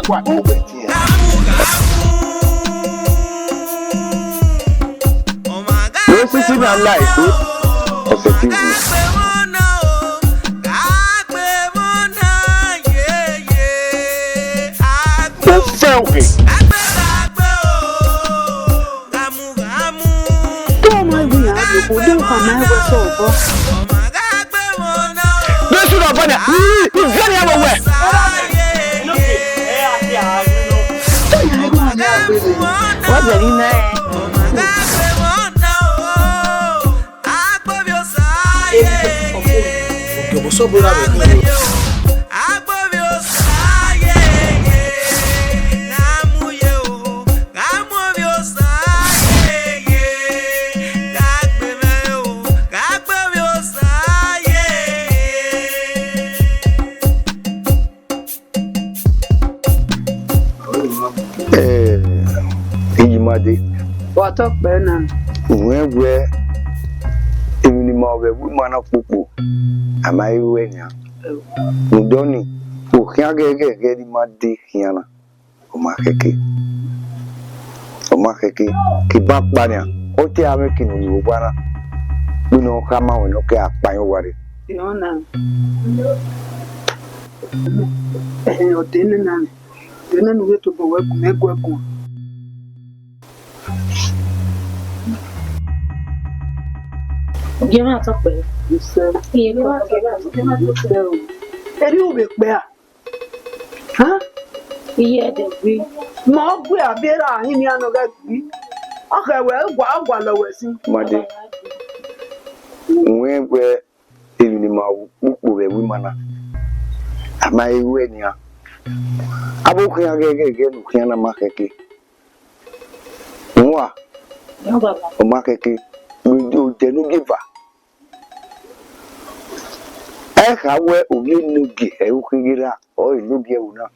What? This is in our life. Effectively. What's the name? What up, Benin? Where even more woman of Pupu. Am I winning? Mudoni, who can't get my dick here. Omakeke, Kibak Banya, Ote American Uwana. We know come out and okay, I worry. You know, your dinner, and then we to go work, make work. Give me a top way. You said, give me a bear. Huh? Yeah, the we. More we are better, him, you know, okay, well, what was he? Madi, when we're even my woman, am I winning? I will again, Kiana Makeke. Moi, Omakeke, we do the no giver. I have where you no get a wookiera or you get una.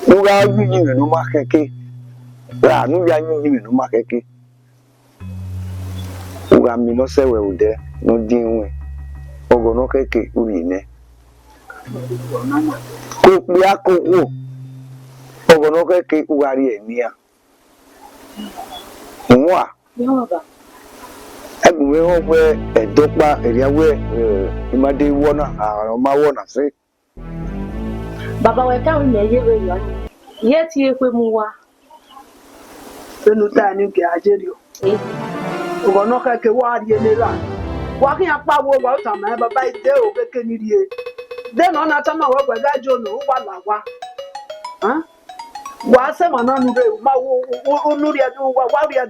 No, I will no Makeke. No, I will no Makeke. Who am no say well there, no dealing. Ogo no cake, urine. Cook me a cook. Ogo no cake, Uwadiae near. Moi, I will wear a dogma area where in my day wanna, my wanna say. Baba, we can't near yet here with Mua. The new time you get you. Ogo no cake, Uwadiae. Walking up power about time, I have a bite there over Kennedy. Then on a time I work with that John, Uwalawa. Huh? What's a man on the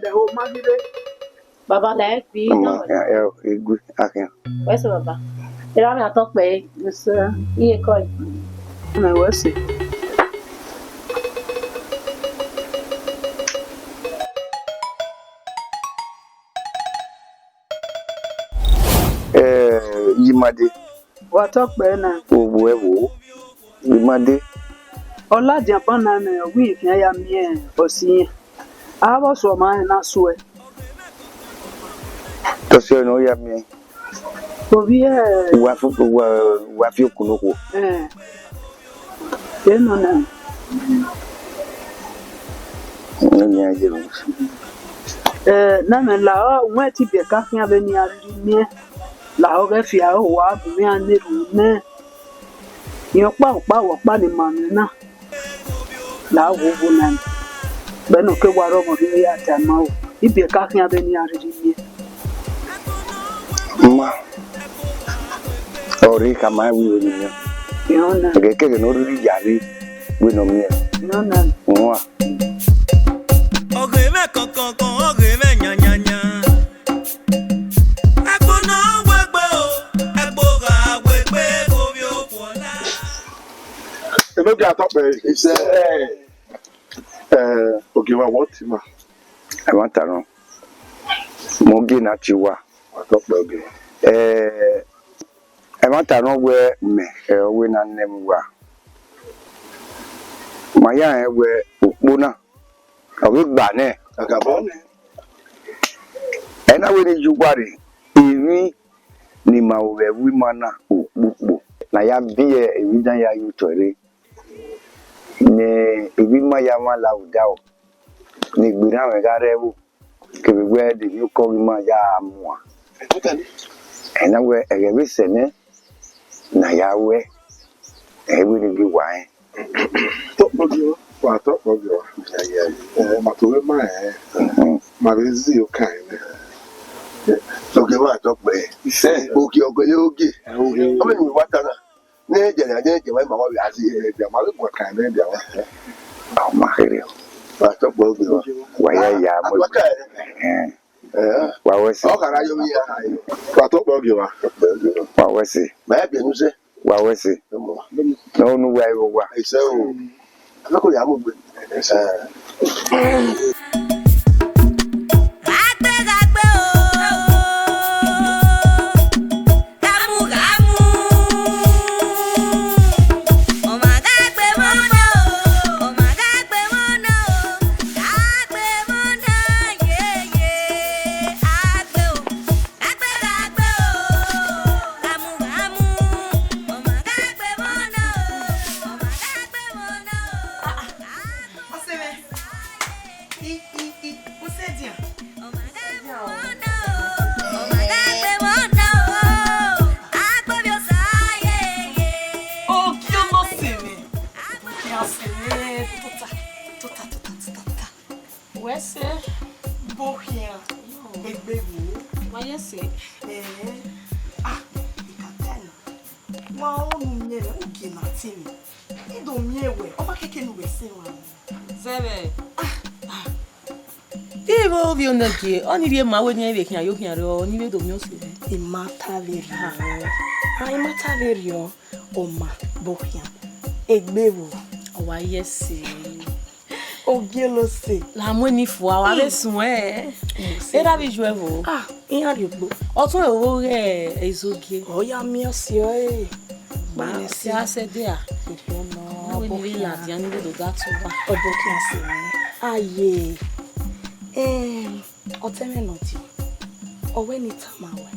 whole Maggie? Baba, like me. Good. Where's Baba? There are not talk by this year coin. And I will say, Yimade. what up, Benin? Oh, Yimade. Ola Japan and a week, I am here for seeing. I was a man and I swear. Does you know me? For we are What you could know? Then on Nana Lao went to be a cafe avenue near Lao Refia or me and little. Your power, bunny man, now. Lao woman. But no care what over here at a mouth. If be a cafe avenue near. Ma. Rika, my will. You know, I get an orderly yari. We know me. you know, Moi. Maybe I thought he said, okay, what him? I want to know. Mogi na chiwa. I thought okay. I want to know where me when I name wa. Maya where Ukbuna. I will ban it. I got one. And I will you worry. If ni ma we mana Ukbu. Na ya biye evidence ya you to ne ebi ma ya ma la udao ne gbira we ga rebu ke be we de you ko ma ya mo ena we e be sene na ya we e we ni bi wa Top of you. What top of you? Matowe ma ma be zi o kind. Okay, what talk by? Okay. I mean, what ne je ma wa asi The mother work kind of the o ma re what talk about you. wa ya mo wa we se Oh, can I you here? what top of you? wa we se My be no say. wa we se no no wa I say oh. I go ya mo. Only be my wedding every can you can only be the music. Imataverio, Oma, Bohian, Egbewo. Oh, yes, Ogielose. La money for our soin. Era be jouable. Ah, in a book. Also, is okay. Oh, ya monsieur. Si a said there. No, we la diane do that over. Obokian. Aye. Otemenoti. Owe ni tamawe.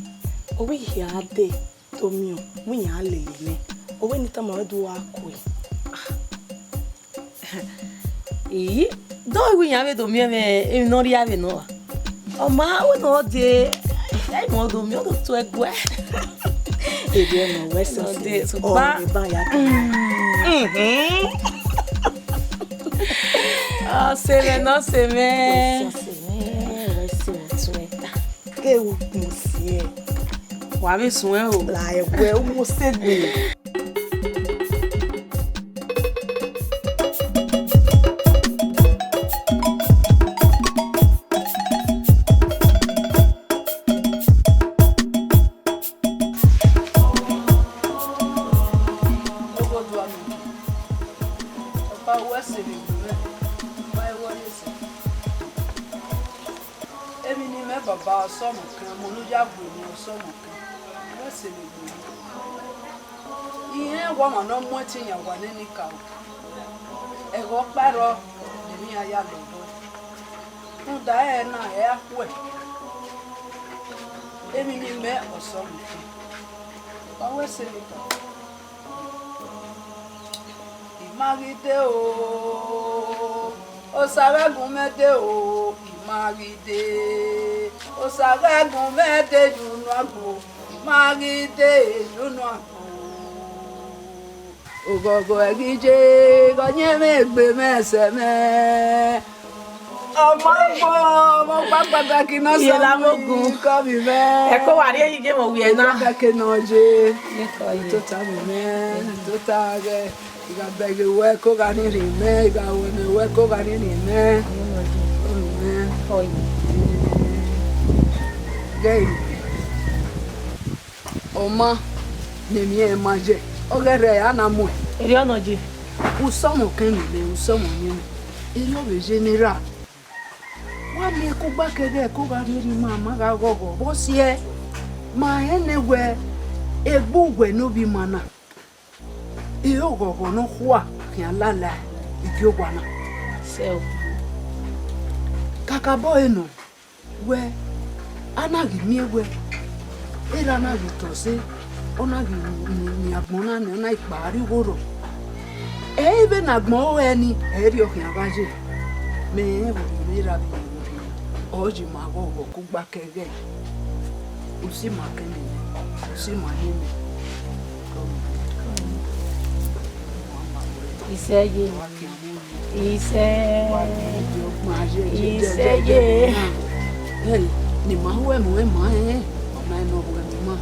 Owe hiade tomio. We ya lele. Owe ni tamawe do akwe. Don't we have to me no riave no. Oh, ma, we no de. I mo do me to egwe. E de no west of the so ba ya. Ah, se no se me. Que o monsieur. Wa me sun e o. La egwe o mo se gbe. No more thing you want any cow. A walk barrow, the near yellow. No, Diana, air wet. Emily met or something. I was saying, Imagide o Saragun mede o Imagide o Saragun mede junu agbo Imagide junu agbo Ogogo egije gonye megbe meseme mo papa ki no so la mogun ko mi me E ko wa ri eyin je mo wi e na ke no je to ta mi me to ta ge iga bege we ko ga ni ri me iga wo me we ko ga ni ri me oi gei oma ne mi e ma je ogere ana mu eri ona je usomo kan le usomo ni eri o be general wa le ko gba kede ko ga ri mama ga gogo bo sie ma enegwe egbugwe no bi mana e ogogo no kwa kian lala igiogwana sel kaka bo eno we anagi mi egwe era na bi to se ona gi ni agbona ni ona ipari woro even agmo any area of Navaji. Me, we have Oji Mago, cook back again. You see my cannon, you see my name. He said, he said, yeah. Ni mawe mwe mae, mama no mwe mama.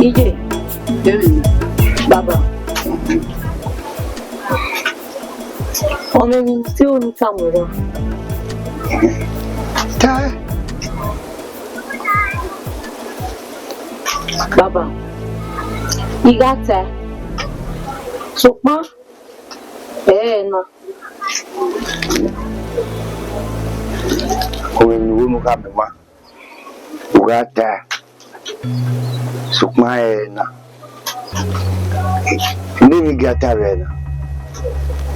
Ije, baba. Ọmọ mi tí ó ní tàmùrọ̀. Ta. Baba. Igata. Sukma. Na. Owe ni wo mu ka me ma. Ugata. Sukma na. Ni gata na.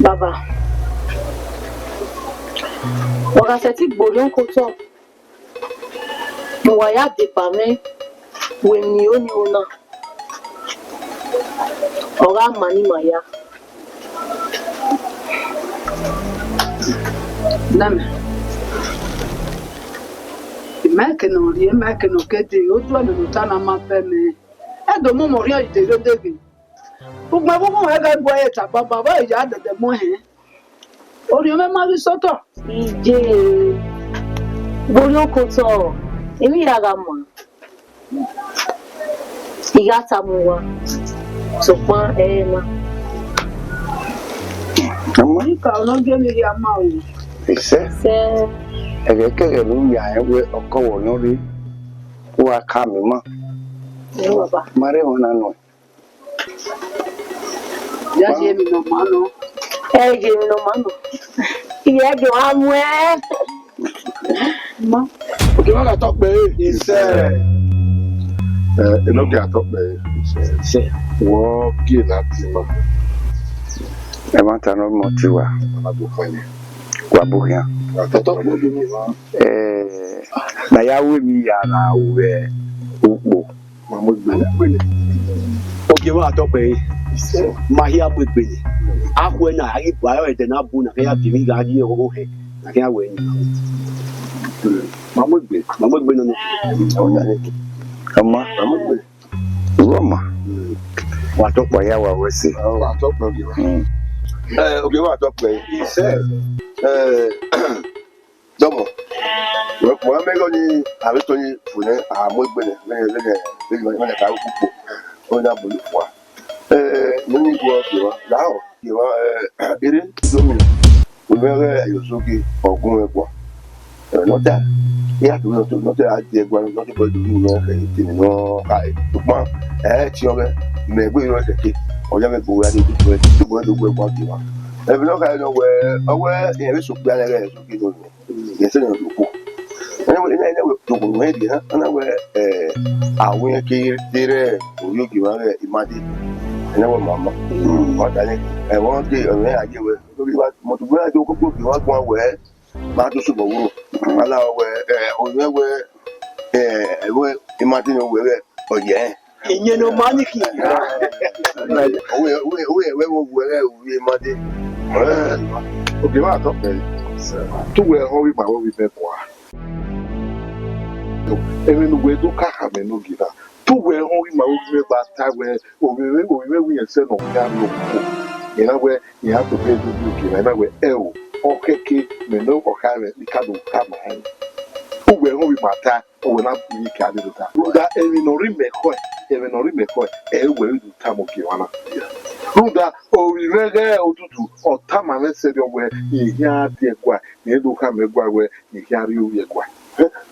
Baba. Wakaseti gbolion koto. Mo waya de pame. Wenni oni ona. Ora mani maya. Name. Imekeno ri imekeno kede oju anu tana ma fe me. Edo mo mo ri ide dege. Ugba gbogbo e ga gbo e ta baba ba iya dede mo he. Ori o me ma ri soto. Ije. Gbolion koto. Emi raga mo. Igata mo wa. Sukma na. Ama Ni ka no ge mi ya ma o. ise. Se Kẹ̀kẹ́ ló ń yà ẹ́ wé ọkọ̀ wọ̀ lórí wà ká mi mọ́. ni baba. Mari wọn nánú. Ya je mi no ma no. Ege mi no mano. Iye ge wa mu e. Ma. Oge wọn àtọ pé Iṣẹ́ ìlọ́gẹ̀ àtọ pé iṣẹ́ wọ́n gé láti mọ̀ Ẹ máa tanú mọ́ ti wà ọ̀nàbò fẹ́ni. wà bóyá. Àtọ́tọ́ pé bí mi wọ́n Na ya wé mi yàrá wẹ̀ òpó. máa mú gbé. Oge wọn àtọ pé mahia gbẹgbẹ akọ na ayi bu ayọ ẹdẹ na bu na kẹyà bìrì ga ayé ọwọ hẹ na kẹyà wẹ ẹni Máa mú gbé. nínú Ọmọ ìwọ ọmọ wà tó pọ̀ yá wà wẹ̀ sí. Àtọ́ pé bí wọ́n. oge wọn àtọ pé iṣẹ́ dọ́mọ̀ wọ́n mẹ́gọ́ ní àrètò ní fúnẹ́ àmúgbẹ́nẹ̀ lẹ́yìn ká púpọ̀ ó ní àbúlé fún wa. Nínú ìgbọ́ kìwá láàrọ̀ kìwá eré lómi òmìnira ẹ̀yọ̀sókè ọ̀gùn ẹ̀gbọ́n nọ́tà yàtọ̀ nọ́tà àti ẹ̀gbọ́n nọ́tà pẹ̀lú ìlú náà ẹ̀yìn tì nínú ká ìtùpọ̀ tí ọ̀rẹ́ mẹ̀gbẹ́ ìlú ẹ̀kẹ́kẹ́ ọ̀yá mẹ́gbẹ́ òwe adé ìdúgbò ẹ̀gbọ́n kìwá. Ẹ̀bí náà ká ẹ̀ lọ́wọ́ ọwọ́ ìyẹn sọ̀gbẹ́ alẹ́ rẹ̀ sókè lónìí yẹn sẹ́yìn lóko. Ẹ̀nà tòkò wọ́n ẹ̀dì hàn ẹ̀nà wẹ̀ àwọn yẹn kéré òyòkè wọn rẹ̀ ìmádé ẹ̀nà wẹ̀ màmá ọ̀dàlẹ̀ ẹ̀wọ̀n dé ọ̀rẹ́ àjẹ́ wẹ̀ lórí mọ̀tò bóyá tó kókó kì wọ́n gbọ́n wẹ̀ máa tó sùpọ̀ wúrò aláwọ̀ wẹ̀ òyìn wẹ̀ ẹ̀wẹ̀ ìmádé ni wẹ̀ rẹ̀ ọ̀yẹ́ ìyẹn ní o máa ní kì í òwe ẹ̀wẹ̀ wọ̀ wẹ̀ rẹ̀ òwe ìmádé. Oge wọn àtọ́ pé túwẹ̀ ẹ̀họ́ wí màá wọ́n wí bẹ́ẹ̀ bọ̀ wá. Emi nu wẹ̀ tó káàkà mẹ́ nù gíga. Túwẹ̀ ẹ̀họ́ wí màá wọ́n wí bẹ́ẹ̀ bá ta wẹ̀ òwìwẹ́ wí yẹn sẹ́nu ọ̀gá ló kú. Ìyẹn wẹ̀ ìyẹn àtọ̀ bẹ́ẹ̀ dúdú gíga ìyẹn wẹ̀ ẹ̀ o ọ̀kẹ́kẹ́ mẹ́nu ọ̀ká rẹ̀ ní kádùn ká màá yẹn. Túwẹ̀ ẹ̀họ́ wí màá ta ọ̀wẹ̀ náà bí yìí kí adé ló ta. Rúdà ẹ̀mí nà rí mẹ́kọ́ ẹ̀ wẹ̀ ìlú tá mo kì wọn náà. Rúdà òwìwẹ́ òtútù ọ̀tá màá mẹ́sẹ̀ ọ̀wẹ̀ ìyẹn adé ẹ̀gbà ní ẹ̀dùn ká mẹ́gbà wẹ̀ ìyẹn arí òwì ẹ̀gbà.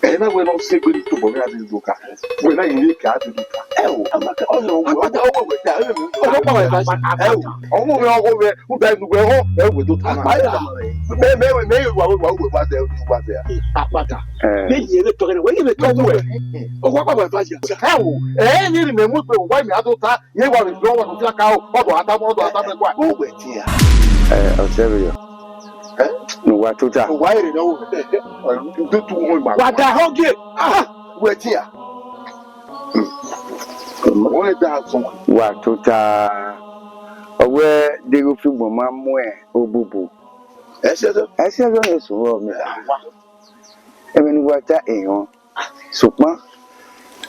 Ena we no se gbe to bo mi adi duka. We na yin ka adi duka. Amaka ọ̀nà òwò ọ̀dà ọwọ́ wẹ̀ dà ẹ̀rọ mi. ọjọ́ pàwọ̀ ẹ̀fà sí Ọmọ mi ọkọ wẹ̀ ó da ìdúgbò ẹ̀họ́ ẹ̀wẹ̀ tó tán. Mẹ́yìn wà wẹ̀ wá dẹ̀ wá dẹ̀. àpàtà méjì eré tọkẹ ní wọ́n yé mi tọ́ wú ẹ̀ ọjọ́ pàwọ̀ ẹ̀fà sí Ẹ̀wò ẹ̀yìn ni mẹ̀mú pé wá mi àtó ta yẹ wà mí lọ́wọ́ tó kíláka ọ̀dọ̀ àtàmọ́dọ̀ àtàmẹ́gbà. Ó wẹ̀ tí a. Ọ̀sẹ̀rìyọ̀ Watuta. Why you know? Do too much. What the hell, get? Wait here. Why that song? Watuta. Owe degufi mama mwe obubu. Ese zo esuwo mi. Emi ni wata eyan. Supan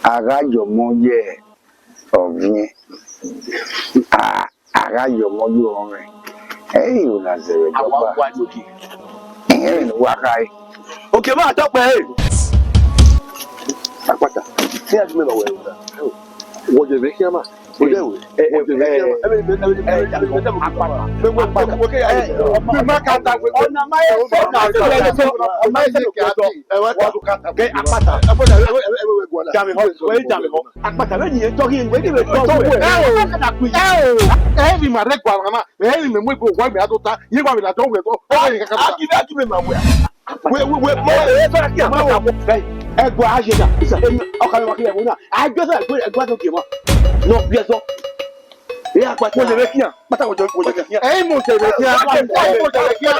ara yomo ye ovin. Ara yomo yo orin. Hey, you na zero joba. Emi ni wakai. Okay, ma talk by. Akwata. See as me no we. Wo je be kiama. Wo je we. Wo je be kiama. Ẹgbẹ́ àṣẹjà ọkàlẹ̀ wà kí ẹ̀wọ̀n náà àjọsọ ẹgbẹ́ tó kì í mọ́ náà bí ẹ sọ. Èyí àpàtì wọ́n jẹ̀rẹ̀ kíyàn pátá wọ́n jẹ̀rẹ̀ kíyàn. Ẹ̀yin mo jẹ̀rẹ̀ kíyàn ẹ̀yin mo jẹ̀rẹ̀ kíyàn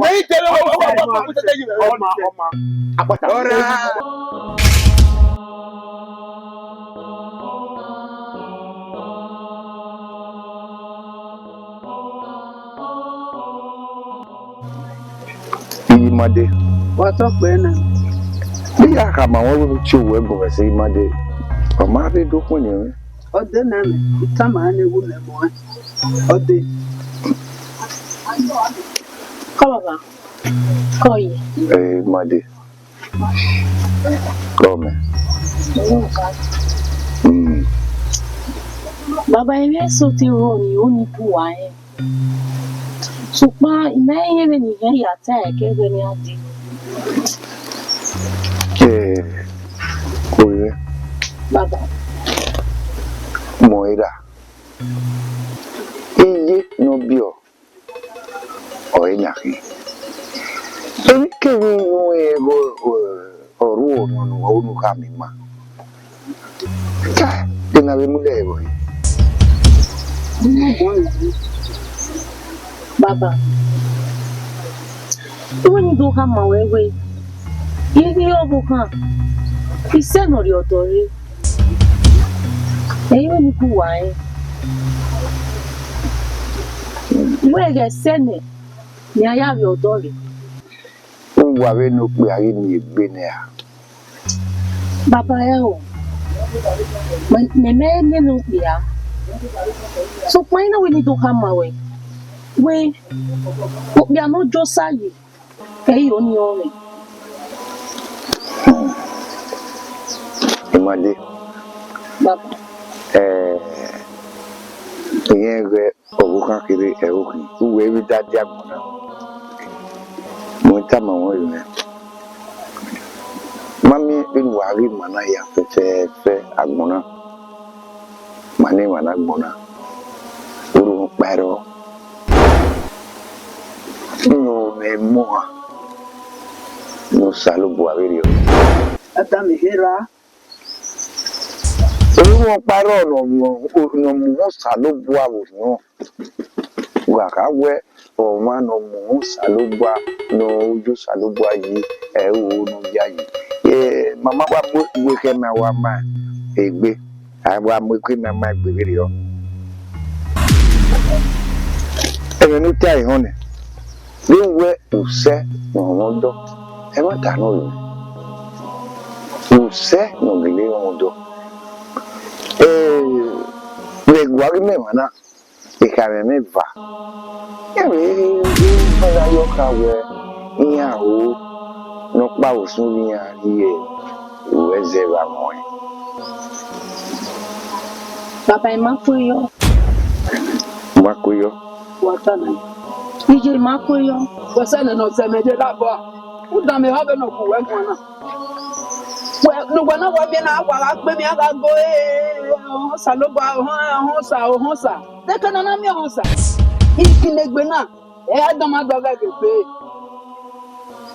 lẹ́yìn tẹ̀lé ọmọ àpàtà. Imade. What up, Benin? Bí àkàmà wọn tí òwò ẹ̀gbọ́n rẹ̀ sí Imade. Ọmọ abẹ́ dókun ni rẹ̀. Ọdẹ náà mi, ìtàmà á ní ewu lẹ̀mọ́ ẹ̀. Ọdẹ. Kọ́ bàbá. Kọ́ yìí. Imade. Kọ́mẹ̀. Bàbá ẹ̀rí ẹ̀sọ́ ti rọ̀ ní ó ní kú wá ẹ̀. Ṣùgbọ́n ìmẹ́yìn rẹ̀ nìyẹn yàtọ̀ ẹ̀kẹ́gbẹ́ ni a di. Kò yẹ. Bàbá. Mọ̀ ẹ́dà. Iye ní bí ọ̀rẹ́ nyàkí. Èmi kéwì wọn ẹ̀rọ ọ̀rọ̀ ọ̀nù ká mi mà. Ká dènà bí múlẹ̀ ẹ̀rọ yìí. Baba, iwe ni do ha ma wewe. Ihe obu kan. Ise no ri odo re. Eyo ni ku wa e. Iwe ge sene ni aya ri odo re. Wà wẹ́ ní pé ayé ni ègbé ni à. Baba e o. Me nínú pé a. So pé na we ni do ha ma we. We bí a no jó sáyé ẹ̀yìn ò ní ọrìn. Imade. Bàbá. Ìyẹn rẹ ọ̀rọ̀ kan kiri ẹ̀rọ kì í wúwo ebi dáadé àgbọ̀n náà. Mo ń tà mọ̀ wọ́n yìí rẹ̀. Mami inú àárí màná yà fẹ́fẹ́fẹ́ àgbọ̀n náà. Màní màná àgbọ̀n náà. Orúkọ pẹ̀rọ. Moa no salo boa video Atami hera. Wọ́n parọ́ no mo salo boa no wa ka we o ma no mo salo boa no ojo salo boa yi o no ya yi mama wa we ke ma wa ma egbe wa mo ke ma ma egbe video no tai hone bí wẹ́ òsẹ́ ọ̀wọ́n dọ́ ẹ má dáná lò òsẹ́ ọ̀gẹ̀lẹ̀ ọ̀wọ́n dọ́ lẹ́gbàá mẹ́wàá náà ìkàrẹ̀ mẹ́fà yàrá ìfọ̀dà yọ̀ọ̀ká wẹ̀ ìyàwó nípa òsùn yíyan iye ìwé zẹ̀rọ àwọn ẹ̀. Bàbá ẹ̀ máa kó yọ. Máa kó yọ. Wata na. Ije máa kó yọ. Wasa na no semeje labo. Uda me habe no ku we kwana. We no gwana wa bi na wa gbe mi aga go saloba ho sa. De kana na mi ho sa. Ikilegbe na e adama doga gbe.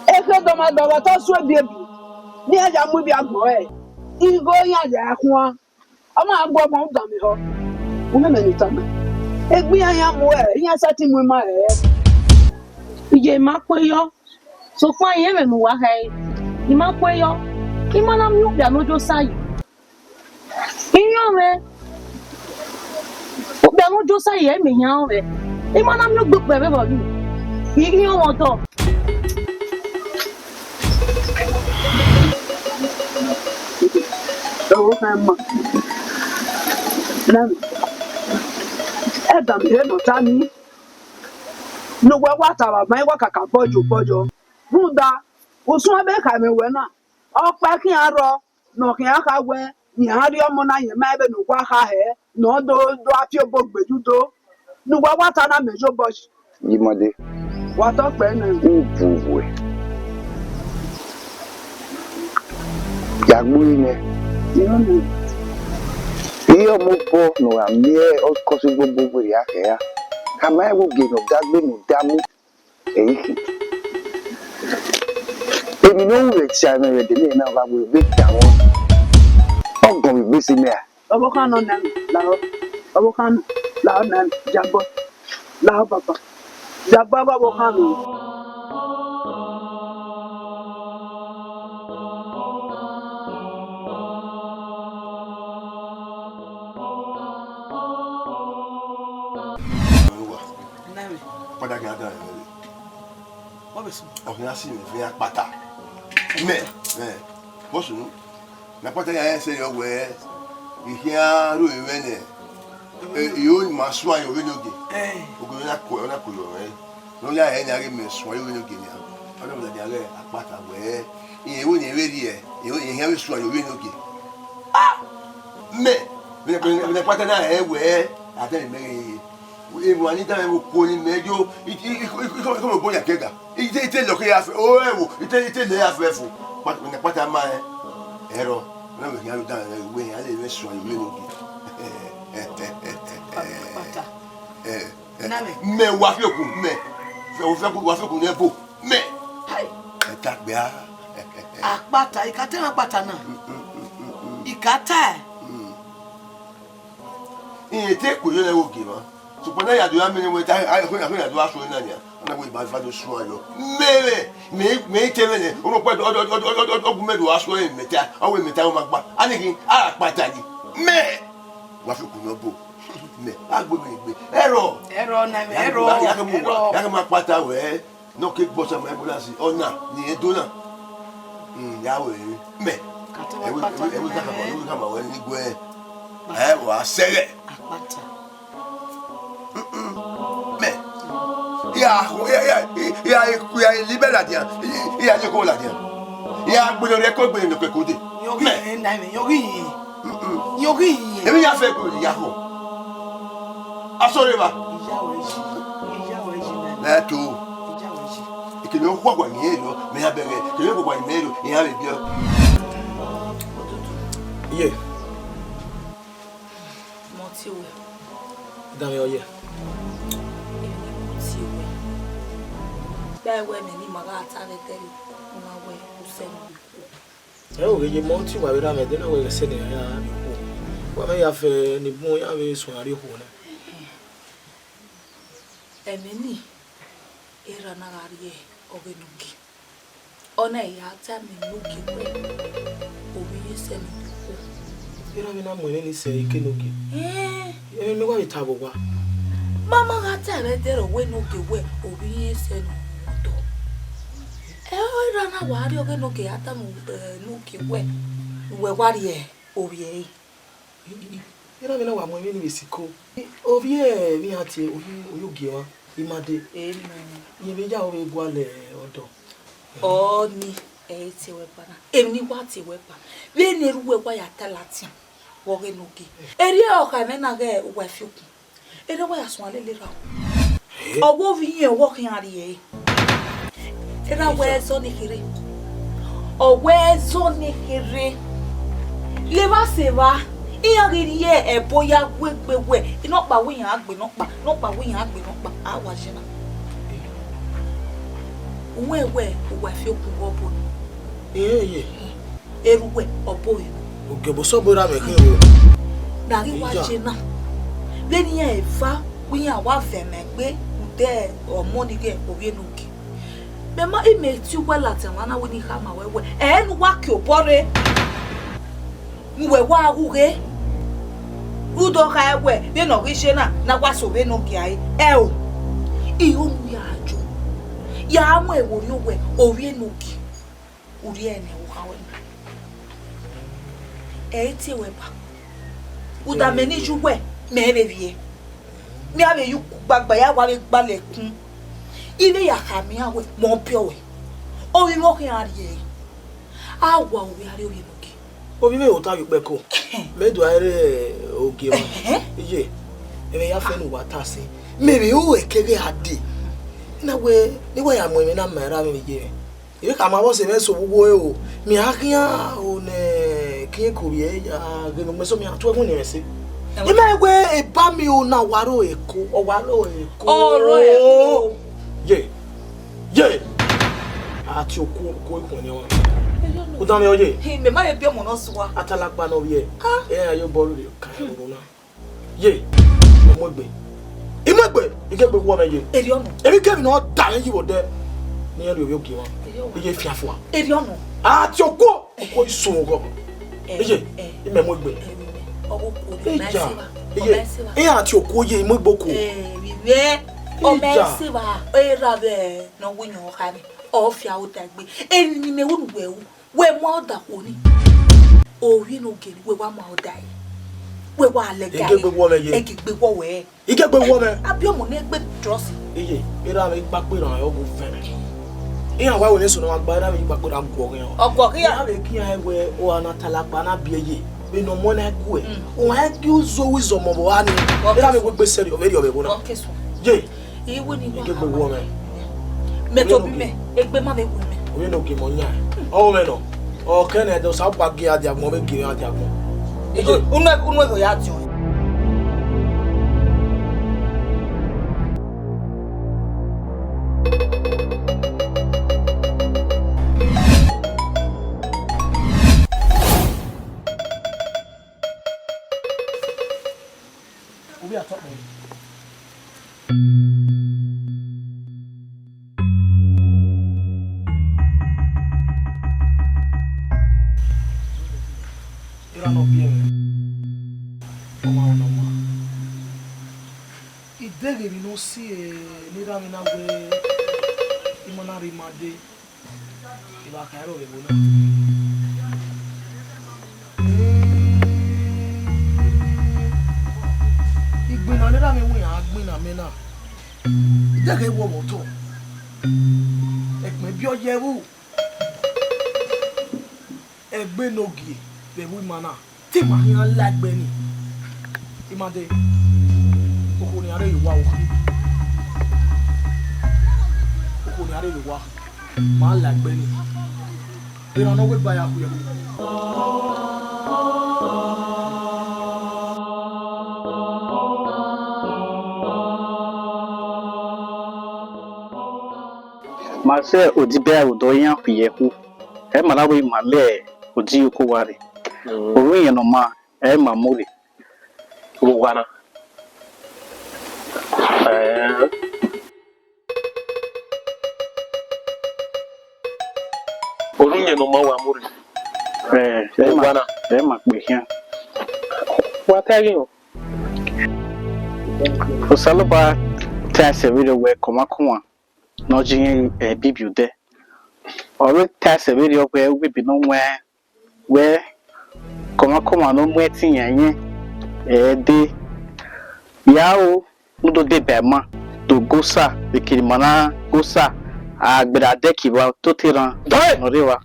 E fe doma doga to so biebi. Ni aja mu bi agbo e. Igo ya ja kwa. Ama agbo mo da mi ho. Wo me ni tama. Egbi anya mu e, iya sati mu ma e. ye makweyo. So kwa yeme muwa hai. Imakweyo. Imana mnyubya nojo sayi. Inyome. Obya nojo sayi eme nyawe. Imana mnyubya bebe bodi. Inyo to. Oh, mama. Nam. Edam he no tani. No wa wata mai wa kaka bojo. Bunda. Osun abe ka me we na. Opa kin aro. No kin aka we. Ni hari omo na yen mai be no kwa ha he. No do afi obogbeju to. No wa wata na mejo bosh. Yimade. Wata pe na. Ubuwe. Yagbu ine. Iyo mo po no amie o kosu gbogbo ya ke ya. Kama e wo ge no dagbe no damu. Eyi. Èmi no we cha na re de na ba we be ta won. Ogun igbesi me a. Obokan no na la. Obokan la na jabo. La baba. Jabo baba obokan no. Pada gada ọ̀hún á sì rìn fún apáta mẹ́ bọ́sùn nù nàpátá yà ẹ́ sẹ́yìn ọ̀wẹ́ ìhíà ló ìwé nẹ̀ yóò máa sún àyè òwe lóge ògùn yóò kọ̀ ọ́ nàkó yọ̀ rẹ̀ lórí àyè ẹ̀yìn àrẹ mẹ́ sún àyè òwe lóge ni ọ̀dọ́ mi àrẹ apáta wẹ̀ ìyẹn ìwé ni ìwé rí ẹ̀ ìyẹn àrẹ sún àyè òwe lóge mẹ́ nàpátá náà ẹ̀ wẹ̀ àtẹ̀lẹ̀ mẹ́rin emu anita emu koni mejo iko boya kega ite lo ke afi o ewo ite le afi efo na pata ma ero na we yan dan we yan le so ayo logi Pata. Na me wa fi okun me wa fi okun nebo me hai ta gbe a apata ikate apata na ikata ite ko yo le wo gi ma supone ya do amene we ta ayo ya do aso na nia na we ba fa do so ayo me tele ne o mo pe ogun me do aso e meta o we meta o ma gba aniki ara pata ni me wa fi kun obo me agbo me gbe ero na ero ya ka ma pata we no ke gbo sa me bola si ona ni edo na ya we me kata wa pata e we ka ma we ni gwe wa sere apata mais il y a libéré la dia il y a le la dia il y a bon le ko bon le côté mais na me yogi et il y a fait ko il y a ko asore ba la to et que le kwa ni elo mais ya bere que le kwa ni elo il y a le bien yeah montiwe dans yo yeah Bewe me ni magata leteri una we useni. O ye monti wa bera me de na we se ne ya bi ko. Wa me ya fe ni bu ya be so ari ho na. Emeni era na garie ogenuki. Ona ya ta me nuki we. Obi yeseni ko. Era me na mo ni se ikenuki. E me wa itabo wa. Mama gata leteri we nuki we obi yeseni. Rana wari oge no ke ata mu nuki we wari e obi Era me na wa mo ni besiko. Obi e mi ati oyogi wa imade. Amen. Ye be ja o be gwale odo. O ni e ti we pa na. Emi wa ti we pa. Be ni ruwe kwa ya talatin. Woge nuki. Eri o ka me na ge wa fiku. Eri wa ya so alele ra. Owo vi yen wo kin ari e. Era wezo nikiri. Owezo nikiri. Leva seva. Iyagiri ye boya wewe. Ino pa wi yan agbe no pa wi yan agbe no pa. Awa jina. Wewe wa fi oku obo. Eruwe obo yi. Ogebo so bora me kin o. Dari wa jina. Leni ye fa wi yan wa fe me gbe de omo ni ge obi enuki. Mema imeti wala temana wini kama wewe. Enu waki opore. Mwe wa uge. Udo ka ewe. Beno gishena na waso beno kiai. Eo. Iyo mu ya ajo. Ya amwe wori owe. Owie nuki. Uriene ukawe. Eti weba. Uda meni juwe. Mebe vie. Mi ave yu gbagba ya wa gbale kun. Ile ya kami awe mo piowe. Owi mo ki ari. Awa owi ari owi boki. Obi me ota yu peko. Me do are oge ma. Iye. Eme ya fe nu wata se. Me be o ekege ade. Na we ni we ya mo mi na mera mi je. Ile ka ma bo se me so gbogbo e o. Mi akia o ne kin kurie ya gbe me so mi atu egun ni me se. Ime we e ba mi o na waro eko. O waro eko. Oro eko. Ye. Ati oku ko ikun ni won. O dan me oye. Me ma ye bi mo no so wa. Atalapa no ye. Ayo boru de kan ro na. Ye. Mo gbe. Imegbe, igegbe wo me ye. Eri onu. Ebi ke mi no da yi wo de. Ni eri obi ogi won. Iye fiafo a. Eri onu. Ati oku ko isun go. Iye. Ime mo gbe. Owo ko ni ma se wa. Iye ati oku ye mo gbo ko. Wiwe. O me se wa. E ra be no wunyo ka mi. O fi awo dagbe. Eni ni me wonu we mo da ko ni. O wi no geri we wa mo dai. We wa le gai. Igegbe wo me ye. Igegbe wo we. Igegbe wo me. Abiomo na egbe trust. Iye. Ira me gba pe ran yo go fe. Iyan wa we le so no agba ira me gba pe ran go yan. Ogo ki ya. Ira me ki yan we o ana talapa na bieye. Be no mo na ku e. O wa ki o zo wi zo mo bo wa ni. Ira me gbe seri o be ri o be bo na. Okay so. Ye. Iwo ni wa. Igegbe wo me. Me to bi me. Egbe ma be ku me. We no ki mo nya. O me no. O kene do sa ba gi adi agbon be gi adi agbon. Unwe go ya ti o. Obi atop me. No bien. Oma. Idege bi no si ni da mi na we imona rimade. Iba ka ro be bona. Igbina ni da mi wi agbina mi na. Idege wo moto. Ekme bi oyewu. Egbe nogi. Be we mana ti ma yan lagbe ni imade oko ni are iwa o oko ni are iwa ma lagbe ni ira no we gba ya ku ye ma se odibe odo yan ku ye ku e malawi ma le odi ko ware Owe no ma e mamuri. Ugwana. Orunye no ma wa muri. Ugwana. Ma pe hian. Wa tagi o. Osaloba ta se video we komakoma. No jin bibiu de. Ore ta se video we bi no we Komakoma no mweti yanye de yao nudo de bema do gosa de kilimana gosa agbera de kiba to tiran no rewa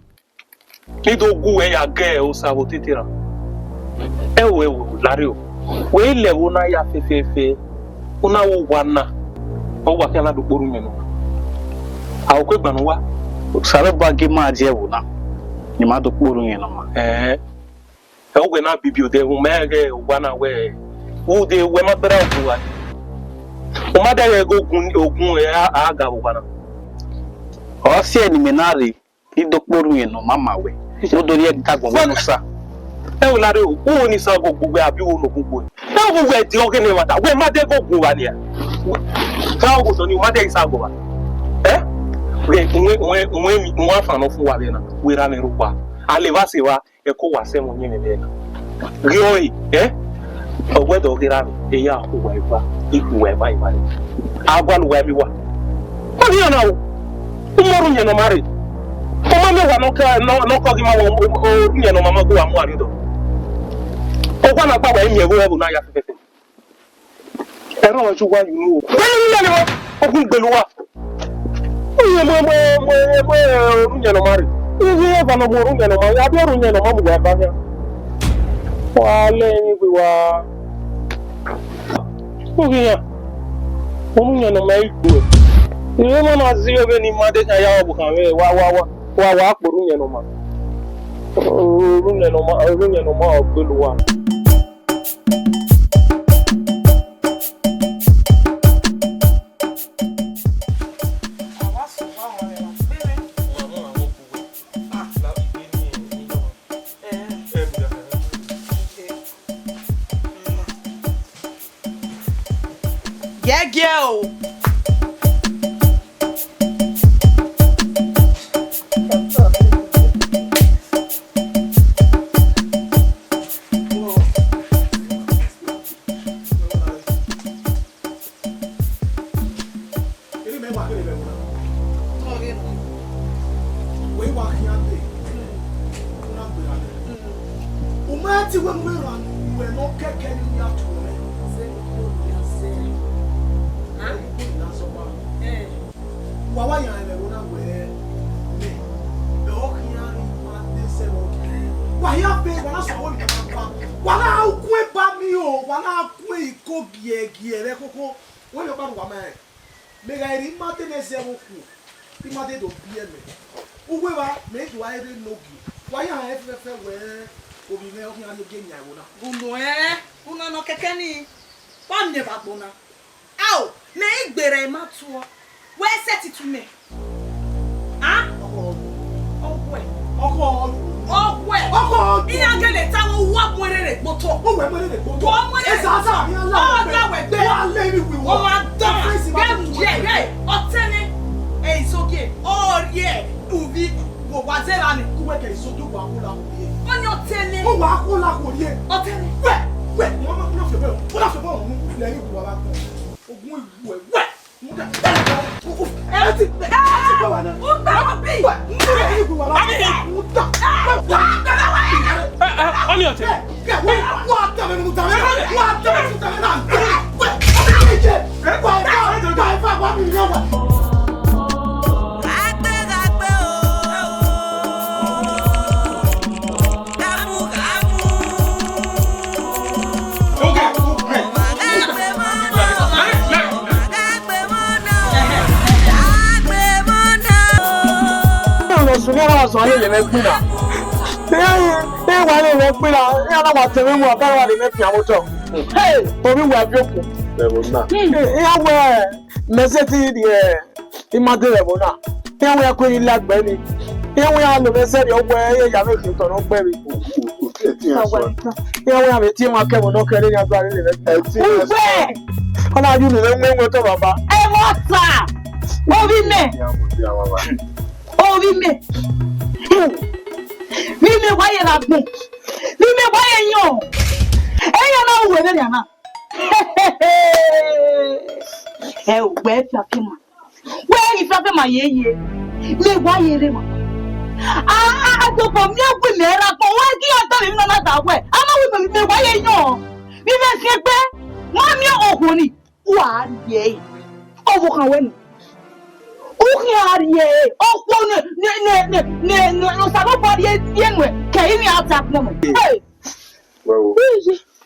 Ni do gu e ya ge o sa bo titira ewe lari o we le wo na ya fefefe una wo wana o wa kana do poru menu a o ko gbanu wa sare bagi ma je wo na ni ma do poru yen no ma we na bibio de o mege wana we o de we ma bra o wa o ma de ogun aga wana o si eniminari idokporu yen no mama we o do ri dagbon we no sa o lare o ni sa gbogbo abi o no gbogbo e o we di ogene wata we ma de gogun wa ni a ka o so ni o ma de isa go wa Mwa fano fu wabena. Wira ne rupa. Aleva sewa eko wase mwenye nebena. Rioi, Owedo girami. Eya huwaiba. Ikuwaiba ibali. Agwa luwaibiwa. Kwa hiyo na umoru nyeno mari. Omame wa noka gima o nyeno mama go amwarido. Ogwa na pa wa emi ego ebu na ya fefe. Ero wa chugwa yunu. Kwani nyeno ogun gbeluwa. Oye mo nyeno mari. Iye ba no mo nyeno mari. Abi ru nyeno mamu gwa banya. Wale ni biwa. Ogiya. Onu nyeno mai ku. Iye mo na ziyo be ni made ka ya obu kan we wa akporu nyeno ma. Ru nyeno ma ogbeluwa. Yeah, girl.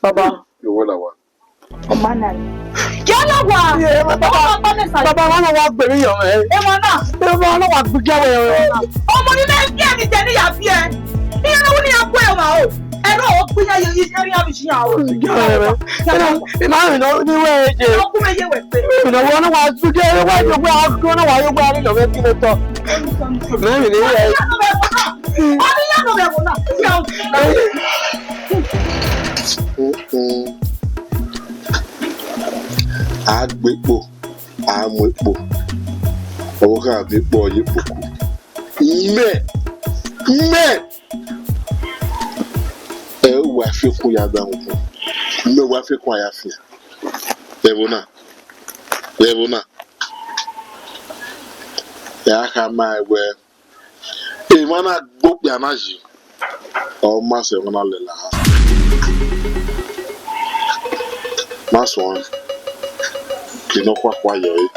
Baba, you will have one. Baba, I want to be young. I want to be young. Oh, my name is Jenny. You know when you are well. And all we are you is now. Imagine the way you know, one of us together while you are going to while you're wearing a wedding talk. AIGBE, AIGBE, Oga de boy boku. Me. Wa fi ku ya da nko. Me wa fi ku ya fi. Levona. Ya ka mai we. E mana gbok ya na ji. O ma se wona le la. Ma so an. Ki no kwa ye.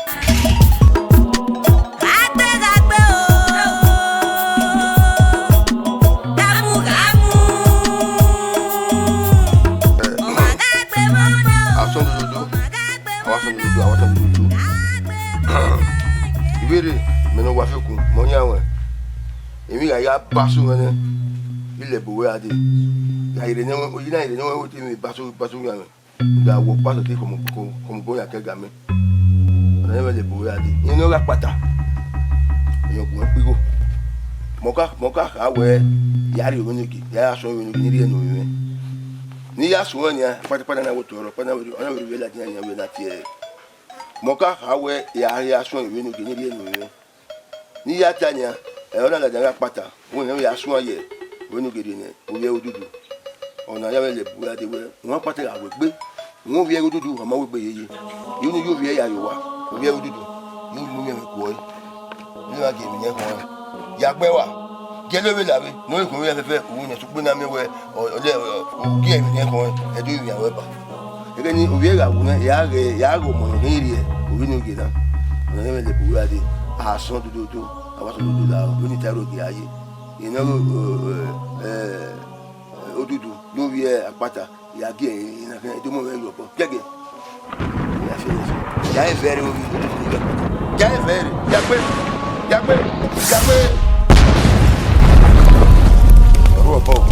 Ibere meno wa feku mo nya won emi ya basu ngene ile bowe ade ya ire ne o yina ire ne o ti mi basu ya da wo paso ti como bo ya ke ga me na ne le bowe ade ni no ga pata yo ko pigo moka awe yari o ni ki ya so ni ni ri enu mi ni ya so ni ya pata na wo toro pata ona we la ti ya we na ti moka awe ya so ni ni ri enu mi ni ya tanya ona la da pata wo ni ya so ye wo ni gede ni o ye odudu ona ya le bu ya de we won pata awe gbe won ye odudu o ma we gbe yeye yo ni yo ye ya yo wa o ye odudu ni mu me ko ni wa ge mi ne ko ya gbe wa gelewe lawe no e ko we fefe wo ni so gbe na me we o ge mi ne ko e do ya we ba e ni o ye ga wo ya go mo ni ri e o ni ge na ona ye le bu ya de a so dudu awa so dudu la o ni taro ge aye ina odudu lo wi e apata ya ge ina ke do mo we yo po gege ya fe ya e very o ya e very ya pe ro po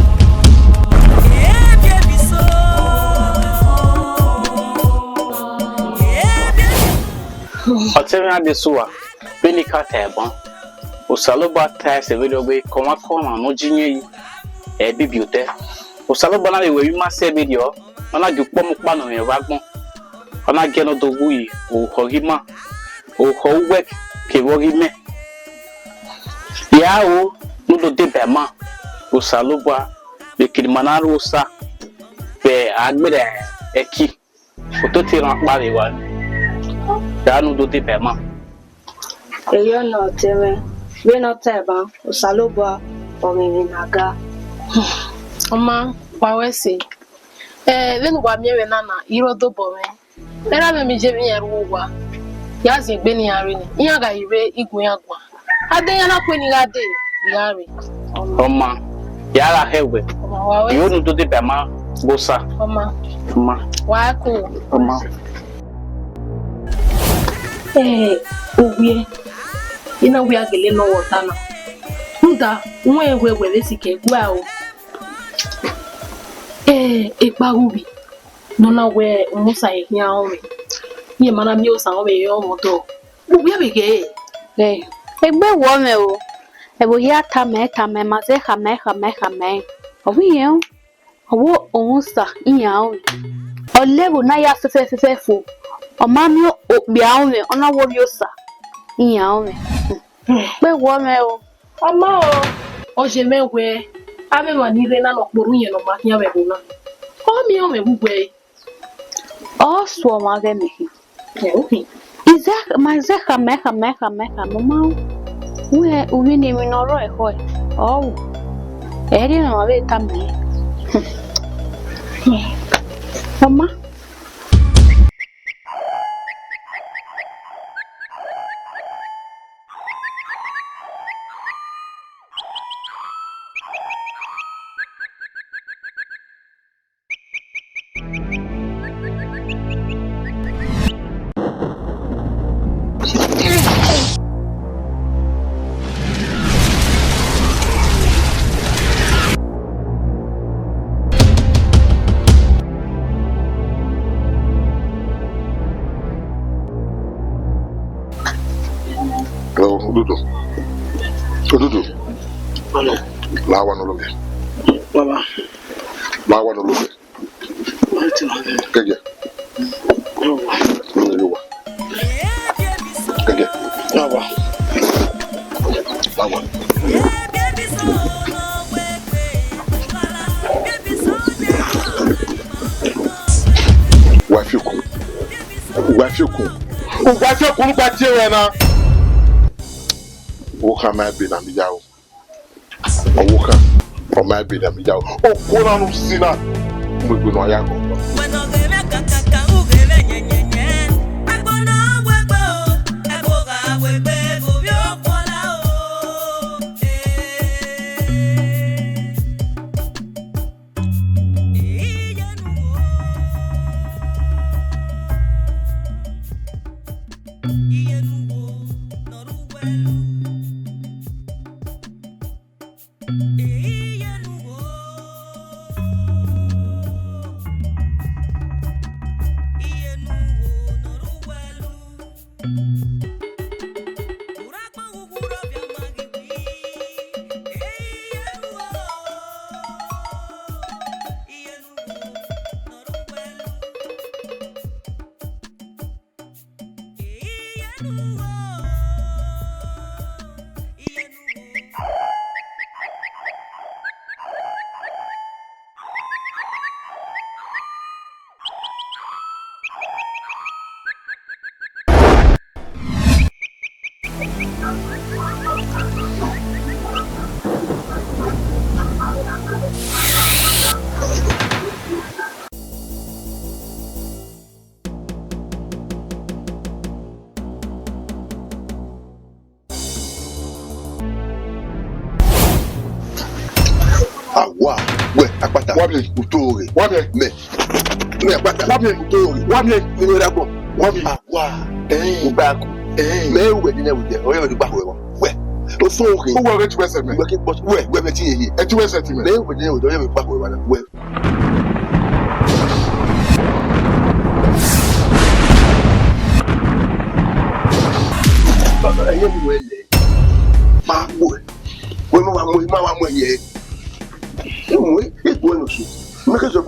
Otevia de sua, Beni Kateba, o Saloba test a video way, Koma no Jinny, a bibliote. O Salobana, where you must say video, and I do Pomopano in a wagon, and I get the Wui, o Hogima, o Howek, Kewogime. Yao, no de Bema, o Saloba, the Kilimanaro, where AIGBE a key, o Totiran Body one. Danu do de bema. Eyo no teme. We no teba. Osaloba omimi naga. Oma, wawese. Lenu wa miewe nana iro do bome. Era me je mi yeruwa. Yazi gbe ni ari ni. Iya ga ire igun agwa. Ade ya na kweni ga de yari. Oma, yara hewe. Yo no do de bema bosa. Oma. Wa ko. Oma. Uwie ina we agele no water na nda nwa ewe wele sike gwa o ipa ubi no na we musa ehia o me ye mana mi o san o me yo moto uwie bege Egbe wo me o. Ebo ya tame ma ze khame. Owi ye o. Owo onsa iya o. Olebu na ya fefe fo. Omami obiawe ona woriosa iyawe pe wo me o ama o je mewe ame manire na no kporu yen no mahia we bona o mi o me bugwe o so ma ge me okay izak ma ze khame mama we uwi ni mi no ro e ho o eri na ma be tambe mama Odudu. Lawa no lobe. Baba. Lawa no lobe. Kege. Kege. Baba. Uwadiae. Uwadiae kulubatiewena. Woka ma be na mijao. Woka o ma be na mijao. O kona no sina. Mo gbe no ya ko. Awa, we akpata. Wami utore. Wami me akpata. Wami utore. Wami me rabo. Wami awa. Ubaku. Me we dine we de. Oyo di bawo we. We. O so okay. O we 20% me. We be tin yi. 20% me. Me we dine we do me bawo we na. We. Baba aye mi we le. Ma we. We ma mo ye. It's one of you. Because of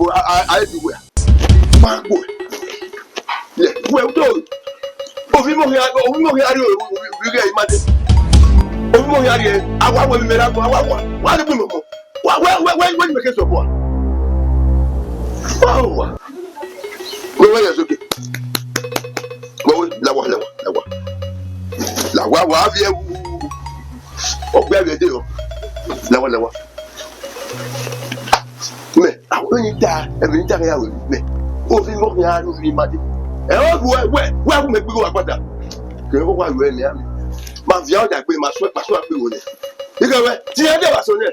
everywhere. My boy. Yeah, well done. We get imagine. I want to make up. Why do we know? Why make it so far? Oh, well, it's okay. La have you? Oh, where you do? La mais àwọn ta ẹbí ta ya we me o fi mo ya no fi ma de e o we me gbe wa padà ke o wa we ni ami ma fi o da gbe ma so pe wo ni ike we ti e de wa so ni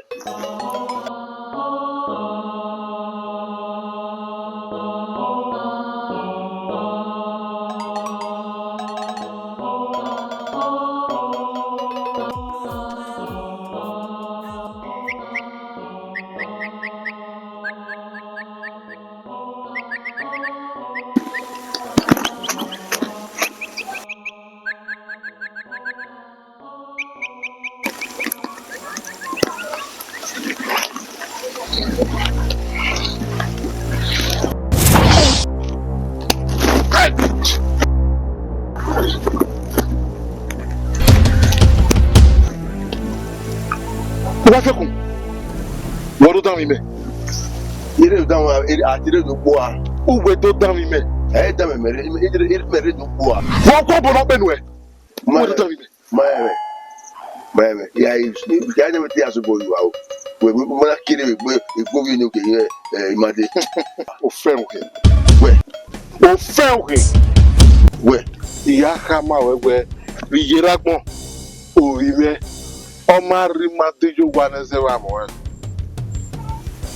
Uwadiae kun. Wo do dan mi me. Ire dan atire do po a. Uwe do dan mi me. E dan me mere ire do po a. Wo ko bo no pe nu e. Wo do dan mi me. Ma ya ne me ti aso bo yu a o. We mo na kire me gbo bi ni o ke imade. O fe o ke. O fe o ke. We iya ka ma we rijera gbon. Ori me. Omari matejo gwanese wa mo.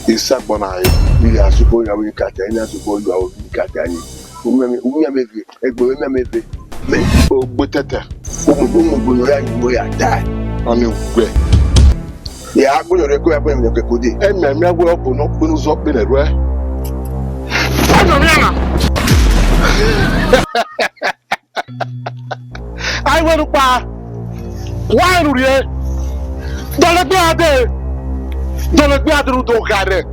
Isagbona aye. Ni asubo ya wi kata ni asubo yu a wi kata ni. Umi me fi egbo me fi. Me o gbotete. O mo ya yu ya die. Oni gbe. Ya agbolo re ko ya pe mi ke kode. E me mi agbo obo no pinu zo pe le ro e. Ano mi ana. Ai wo nu pa. Wa ru re. Dans le biade do gare.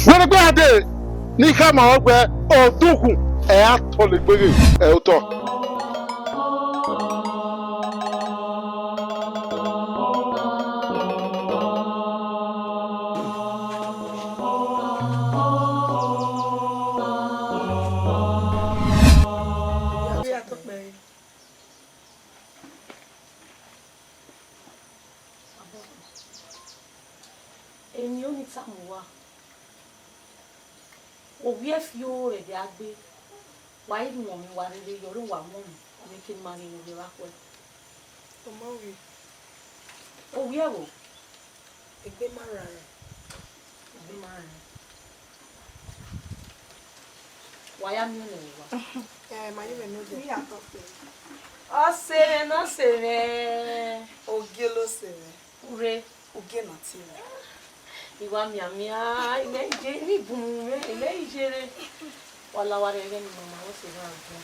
Dans le biade ni kama ogbe oduku e atole gbere e oto. òbí ẹ fi ó rẹ̀ dé agbé wáyé ni wọ́n mi wá rere yọrí wà mọ́ mi ọmọ kí n máa ní ìwé wá pẹ́. ọmọ wí. òbí ẹ̀ wò. ẹgbẹ́ máa ra rẹ̀. ẹgbẹ́ máa ra rẹ̀. wáyà mi ò lè wá. màá yí mi ní ojú. mi àtọ̀ pé. ọ̀sẹ̀rẹ̀ náà sẹ̀rẹ̀. oge ló sẹ̀rẹ̀. Ure. Oge náà ti rẹ̀. Ìwà mi àmì ilé ìjẹ ní ìbùn rẹ̀ ilé ìjẹrẹ. Wàláwàrẹ̀ rẹ̀ ni màmá ó sì rán àgbọn.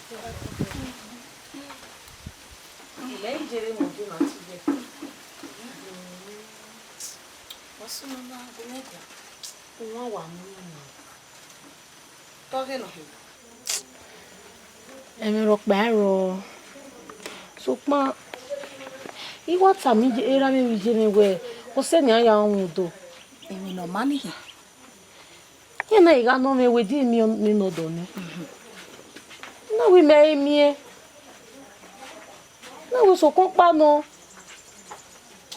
Ilé ìjẹrẹ mọ̀jú náà ti rẹ̀. Wọ́n súnmọ́ náà bí mẹ́ta. Wọ́n wà mú ìmọ̀. Tọ́gẹ̀ náà. Ẹ̀mí rọ̀ pẹ̀rọ. Sopọ́n ìwọ tàmí era mi jẹ́ mi wẹ̀ kò sẹ́ni àyà ohun odò. Èmi náà má nìyí. Yẹn náà ìgbà náà mi wẹ̀ dí mi nínú odò ni. Náà wí mẹ́rin mi ẹ́. Náà wí sọ̀kún pánà.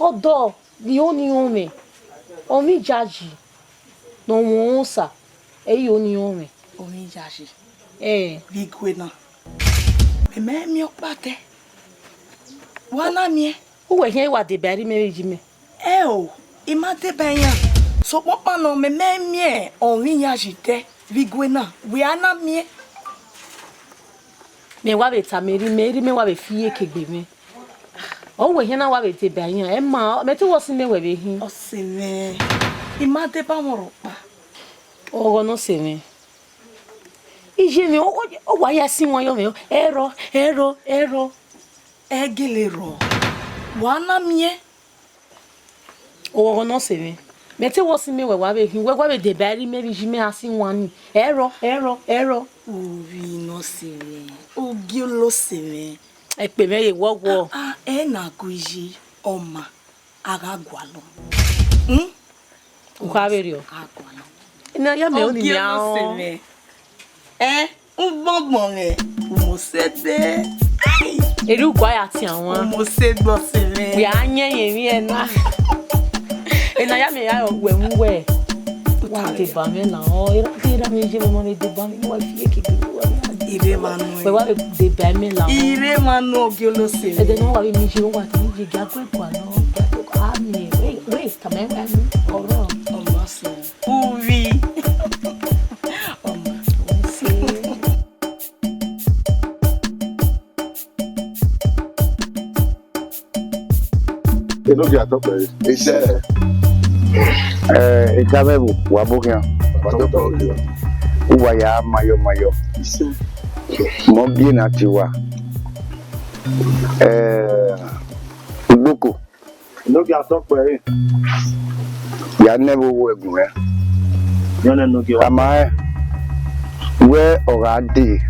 Ọ̀dọ̀ ni ó ní ohun mi. Omi jàjì. Nà wọ́n ń sà. Èyí ó ní ohun mi. Omi jàjì. Bí gbé náà. Mẹ́mẹ́ mi ọ̀pá tẹ. Wana mie uwe ihe wa de bari mere jime o imate benya so papa no me mie onri ya jite vigwe na we ana mie me wa be tameri me wa be fie kegbe me o we ihe na wa be de banya e ma me ti wo si me we be hin o se me imate ba moro pa o go no se me ije mi o wa ya si won yo me ero Egelero. Wana mie. O no se me. Mete wo si me we wa be de bari me jime asi wani. Ero. Ovi no se me. Ogi lo se me. E pe me ye wo. Na kuji oma agagwalo. O ka be ri o. Agwalo. Ina ya me oni mi a o. Bonbon re. Mo se de. Eru gwa ya ti àwọn mo se gbo se me we anyen mi ena ena ya me ya we nwe wa de ba me na o ira me je mo de ba me wa fie ke gbe wa ire manu we wa de ba me la ire manu oge lo se e de no wa mi je wa ti je ga ko kwa no a mi we ka me wa mi oro o ma se uvi Enogi atọpẹ iṣẹ́ ikabebu wabukia atọpẹ oge uwaya mayo mo bi na tiwa igboko Enogi atọpẹ ya never wo egun e yọnẹ nogi ama we ora de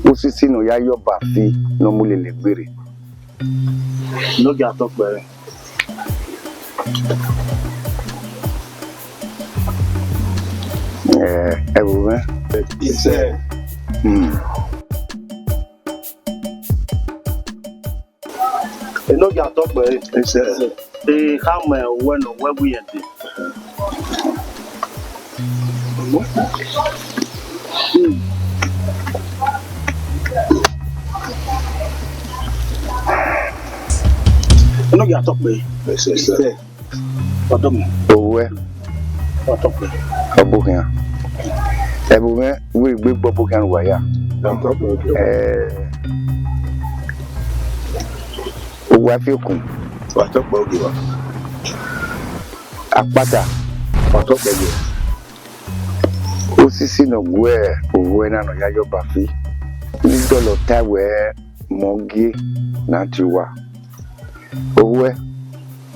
osisi no ya yo ba fi no mo le gbere Enogi atọpẹ everywhere. iṣẹ́ Enogi atọpẹ iṣẹ́ kama weno webu yende Enogi atọpẹ iṣẹ́ ọdọm Owe atọpẹ obukia everywhere we gbe bukia waya atọpẹ oge wa fi kun atọpẹ oge wa apata atọpẹ oge osisi no gwe owe na no ya yo ba fi ni dolo tawe mogie na tiwa owe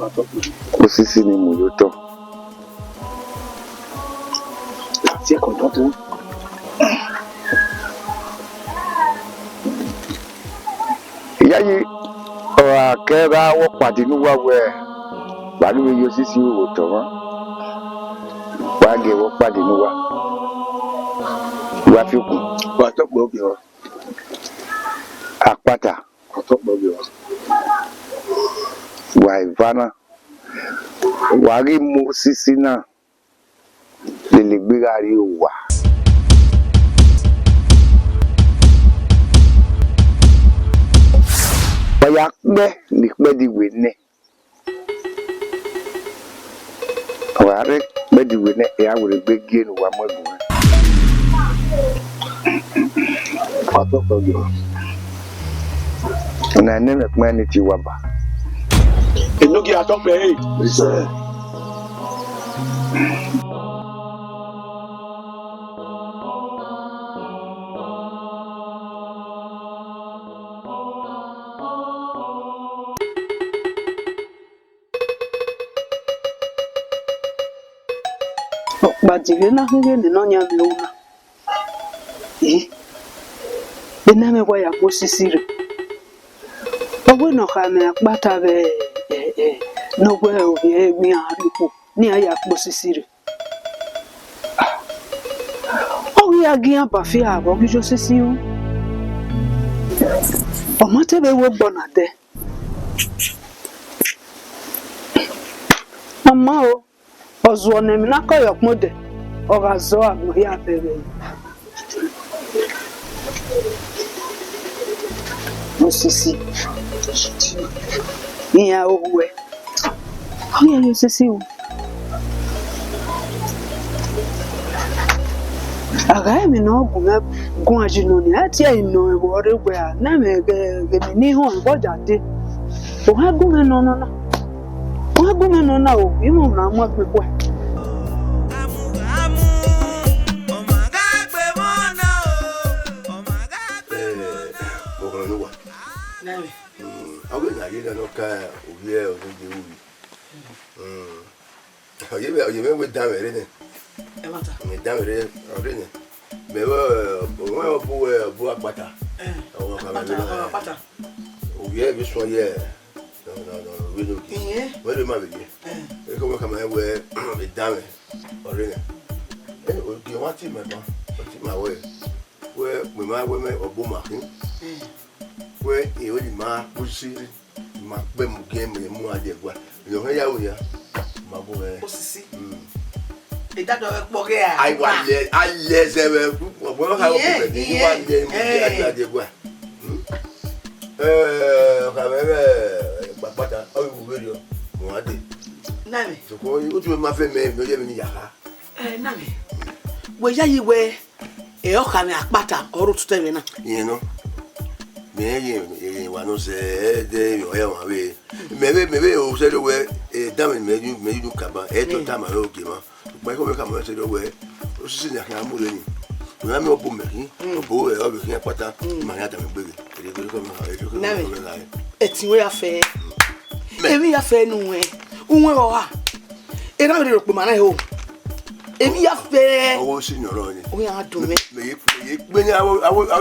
atọpẹ osisi ni moyoto ti ẹkọ tó yayi ora kera wo padi nu wa we balu we yo sisi wo to wa ge wo padi nu wa fi kun atọpẹ oge wa apata atọpẹ oge wa wa ivana wa ri mo sisi na le gbera ri o wa Oyakbe nikbe di wene. Ware be di wene ya wure be genu wa modu. Pato kodo. Na neme kwani ti waba. Enogi atokpe eh. Ise. Badile na hege ni no nya meuna. Bena me kwa ya posisire. Owe no ka me akpata be no gwe obi egbi aripo ni aya posisire. Owe ya gian pa fi abo bi jo sisi o. Omo te be wo gbona de. Mama o ozo na mi na koyo kmode. Ogazo abo ya bebe. Osisi. Iya owe. Oya yo sisi o. Aga mi no gun ajino ni ati ino ebo ore gbe a na me ge mi ni ho nbo jade. O ha gun me no. O ha gun me no na o. Imo na mo gbe kwa. Nigerian okay, Uwadiae or Movie. You may down with it. Down with it already. Maybe we butter. Uwadiae this one, yeah. No, we look. Where do you be? You come come away with down already. You want him, my way. Where we might women or booming. Where you only ma pussy, ma bem game with Uwadiae. You hear ya, my boy. Pussy. That I want it. I let them. Well, how you want them? But oh, video. Uwadiae. Nami. So go you to my family. No, you mean yaha. Nami. Where you were? Okame akpata oru tutebe na. You know. Me wano se de yo ya we. Maybe o se do we dam me you kaba e to tama o kima. Ba ko me kama se do we. O sisi na kan amule ni. Na me obo me ki. Obo e obo ki akpata ma ya dam gbege. E de ko me ha e de ko me la. Etin we afe. Emi afe nu we. Unwe o ha. E na me ro pe ma na he o. Emi afe. Owo si nyoro ni. O ya dun me. Me ni awo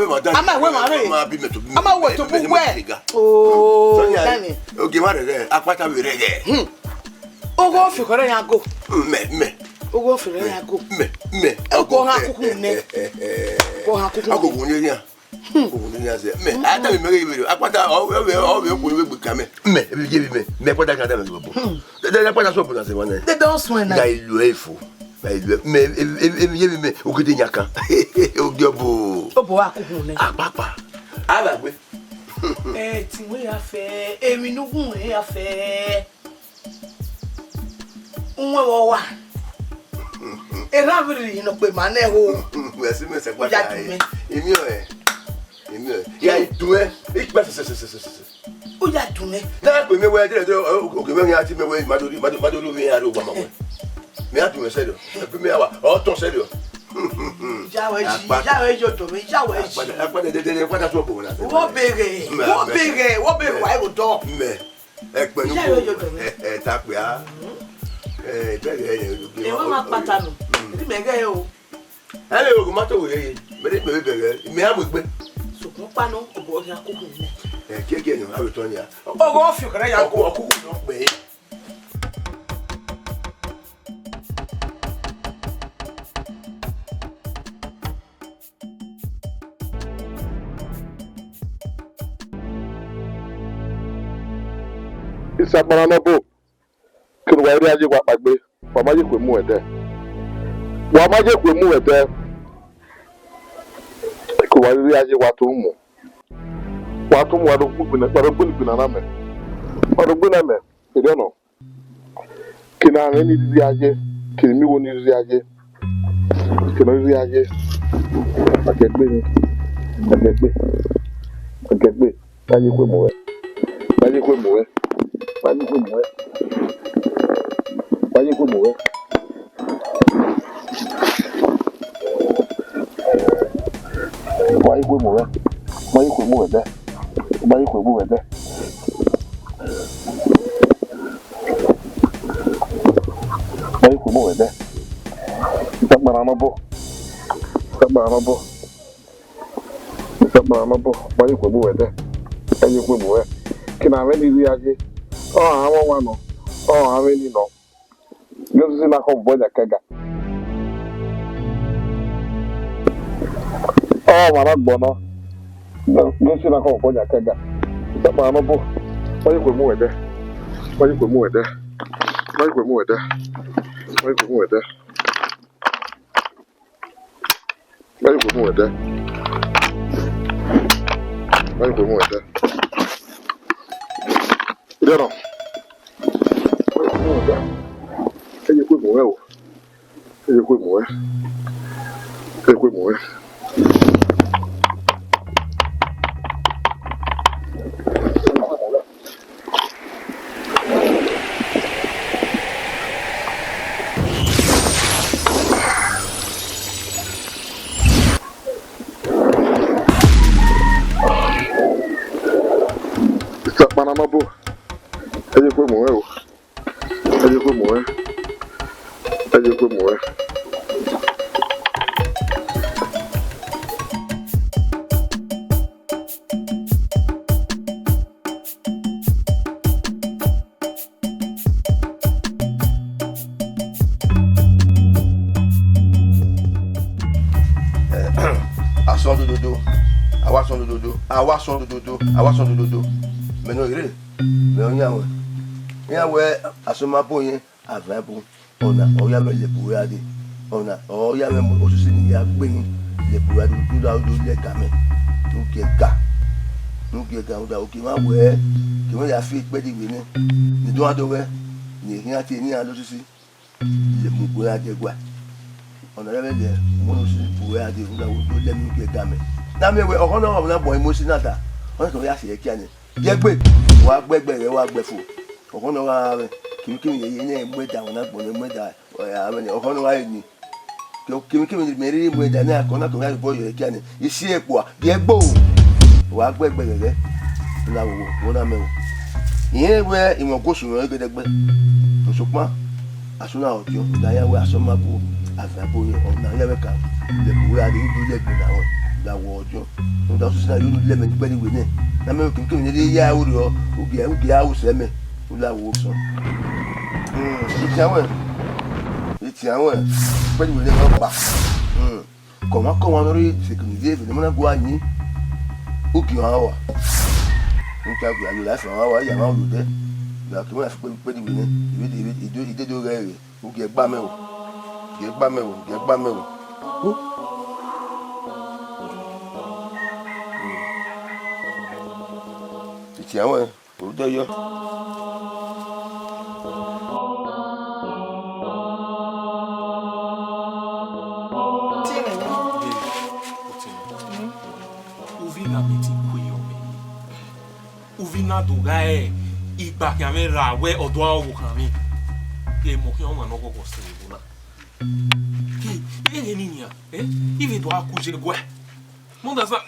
madan. Ama we ma re. Ma bi me to. Ama we to bu we. Oh. Dani. O ge ma re apata we re. Ogo fi kore yan go. Me. Ogo fi re yan go. Me. Ogo ha kuku ne. Ogo ha kuku. Ogo ni yan. Ogo ni yan se. Me. Ata me re we. Apata o we ko we gbe ka me. Me. E bi je bi me. Me apata ka da me go. De apata so po na se wan. De don so na. Dai lu efo. Me ogede nyaka ogiobo obo akugun ne apapa alagbe ti we afe emi nugun e afe unwe wo wa e rabiri no pe mane ho we si me se pa emi o ya due ikpa se o ya dune na pe me we de o me ya ti me we madolu mi ya ro gba ma we me atu me serio e me awa o ton serio jawe jo to me jawe ji apade de kwata so bo na wo bere wa e do me e pe nu ko ta pe a bere e wa ma pata nu ti me ge o ele o ma to we me bere me amu gbe so kun pa no obo ya kuku ne keke no awe to ya ogo fi kare ya ko kuku no pe Isabana no bo. Kin wa ri aje wa pagbe. Wa ma je kwe mu ede. Wa ma je kwe mu ede. Ko wa ri aje wa to mu. Watu wadoguna na me. Wadoguna me. You don't know. Kina ngeni diaje. Kini mi woni diaje. Kina diaje. Agegbe. Baje kwe mowe. Baje kwe mowe. Kina veni diaje. Hawa wano. Haveni no. Yosu sina ko boja kega. Maragbono. Yosu sina ko boja kega. Sabana bo. Baje kwe muwede. Idero. Eje kwe mowe. Panamabo. Eje kwe mowe. Awason dodo. Meno ire. Me onyawe asomabo yen avabu. Ona oya me lebuade. Ona oya me osusi ni ya gbeyin lebuade do le game. Nugega oda oki ma we. Ki won ya fi pe di we ni do adowe. Ni hin ati ni alo susi. Le mugo ade gwa. Ona le mo susi buwe ade oda do le nugega me. Na me we okono wa na boy emotional ta. Ona ko ya se ki ani. Je gbe wa gbegbe re wa gbefo. Okono wa kimi ye ne mweda ona gbon mweda amene okono wa ni. Kimi meri mweda na akona ko ya boy ye ki ani. Isi epo je gbo wa gbegbe re la wo na me wo. Yen we iwon ko sun egedegbe. Osopon asuna ojo da ya we asomabu azabo ye ona ya we ka le buwe ade ndu le gbe na won. Lawo ojo ndo so sina yulu le me gbe ni we ne na me kimi ni ya uri o ugi awu se me lawo so iti awon gbe ni we ne mo pa ko ma lori sécurité bi mo na go anyi ugi hawa nka gbe alu la fa hawa ya ma olude la ki mo na fi pe ni we ne ide do re ugi egba me o Tiens ouais, pour d'ailleurs. Uvina dugae igba ki ame rawe odo awu kan mi. Ke mo ki o ma no gogo se buna. Ki ni nia, ivi do akuje gwa. Mo da sa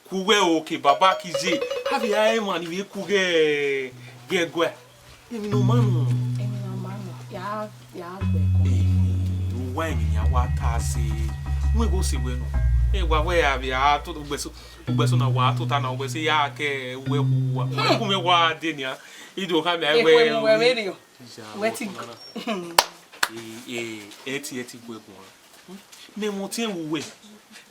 kuwe oke baba kije havi ai mani we kuge gegwe emi no manu ya gwe ko wani ya wata se we go se we no gwa we ya bia to ugbeso na wa to ta na ugbeso ya ke we ku me wa de nia ido ka me we radio weti eti gwe ko me mo tin we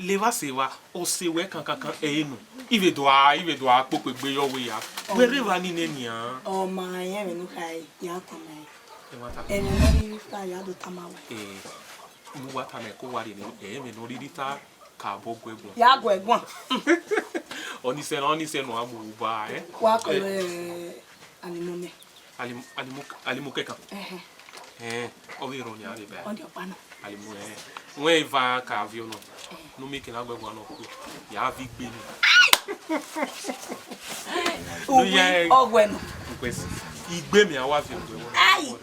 leva sewa o sewe kankan enu ive do a pope gbe yo we ya we river ni nenia o ma ye me no kai ya tama e me no ri fa ya do tama wa mu wata me ko wari ni me no ri ta ka bo gwegbon ya gwegbon Oni se no amu ba Kwa ko animome. Alimukeka. Oviro ni ali ba. On your pano. Alimu we va ka avion no. No make na gbegbo no ku. Ya AIGBE ni. Ogwenu. Kwesi. Igbe mi awa fi ogbe won. Ai.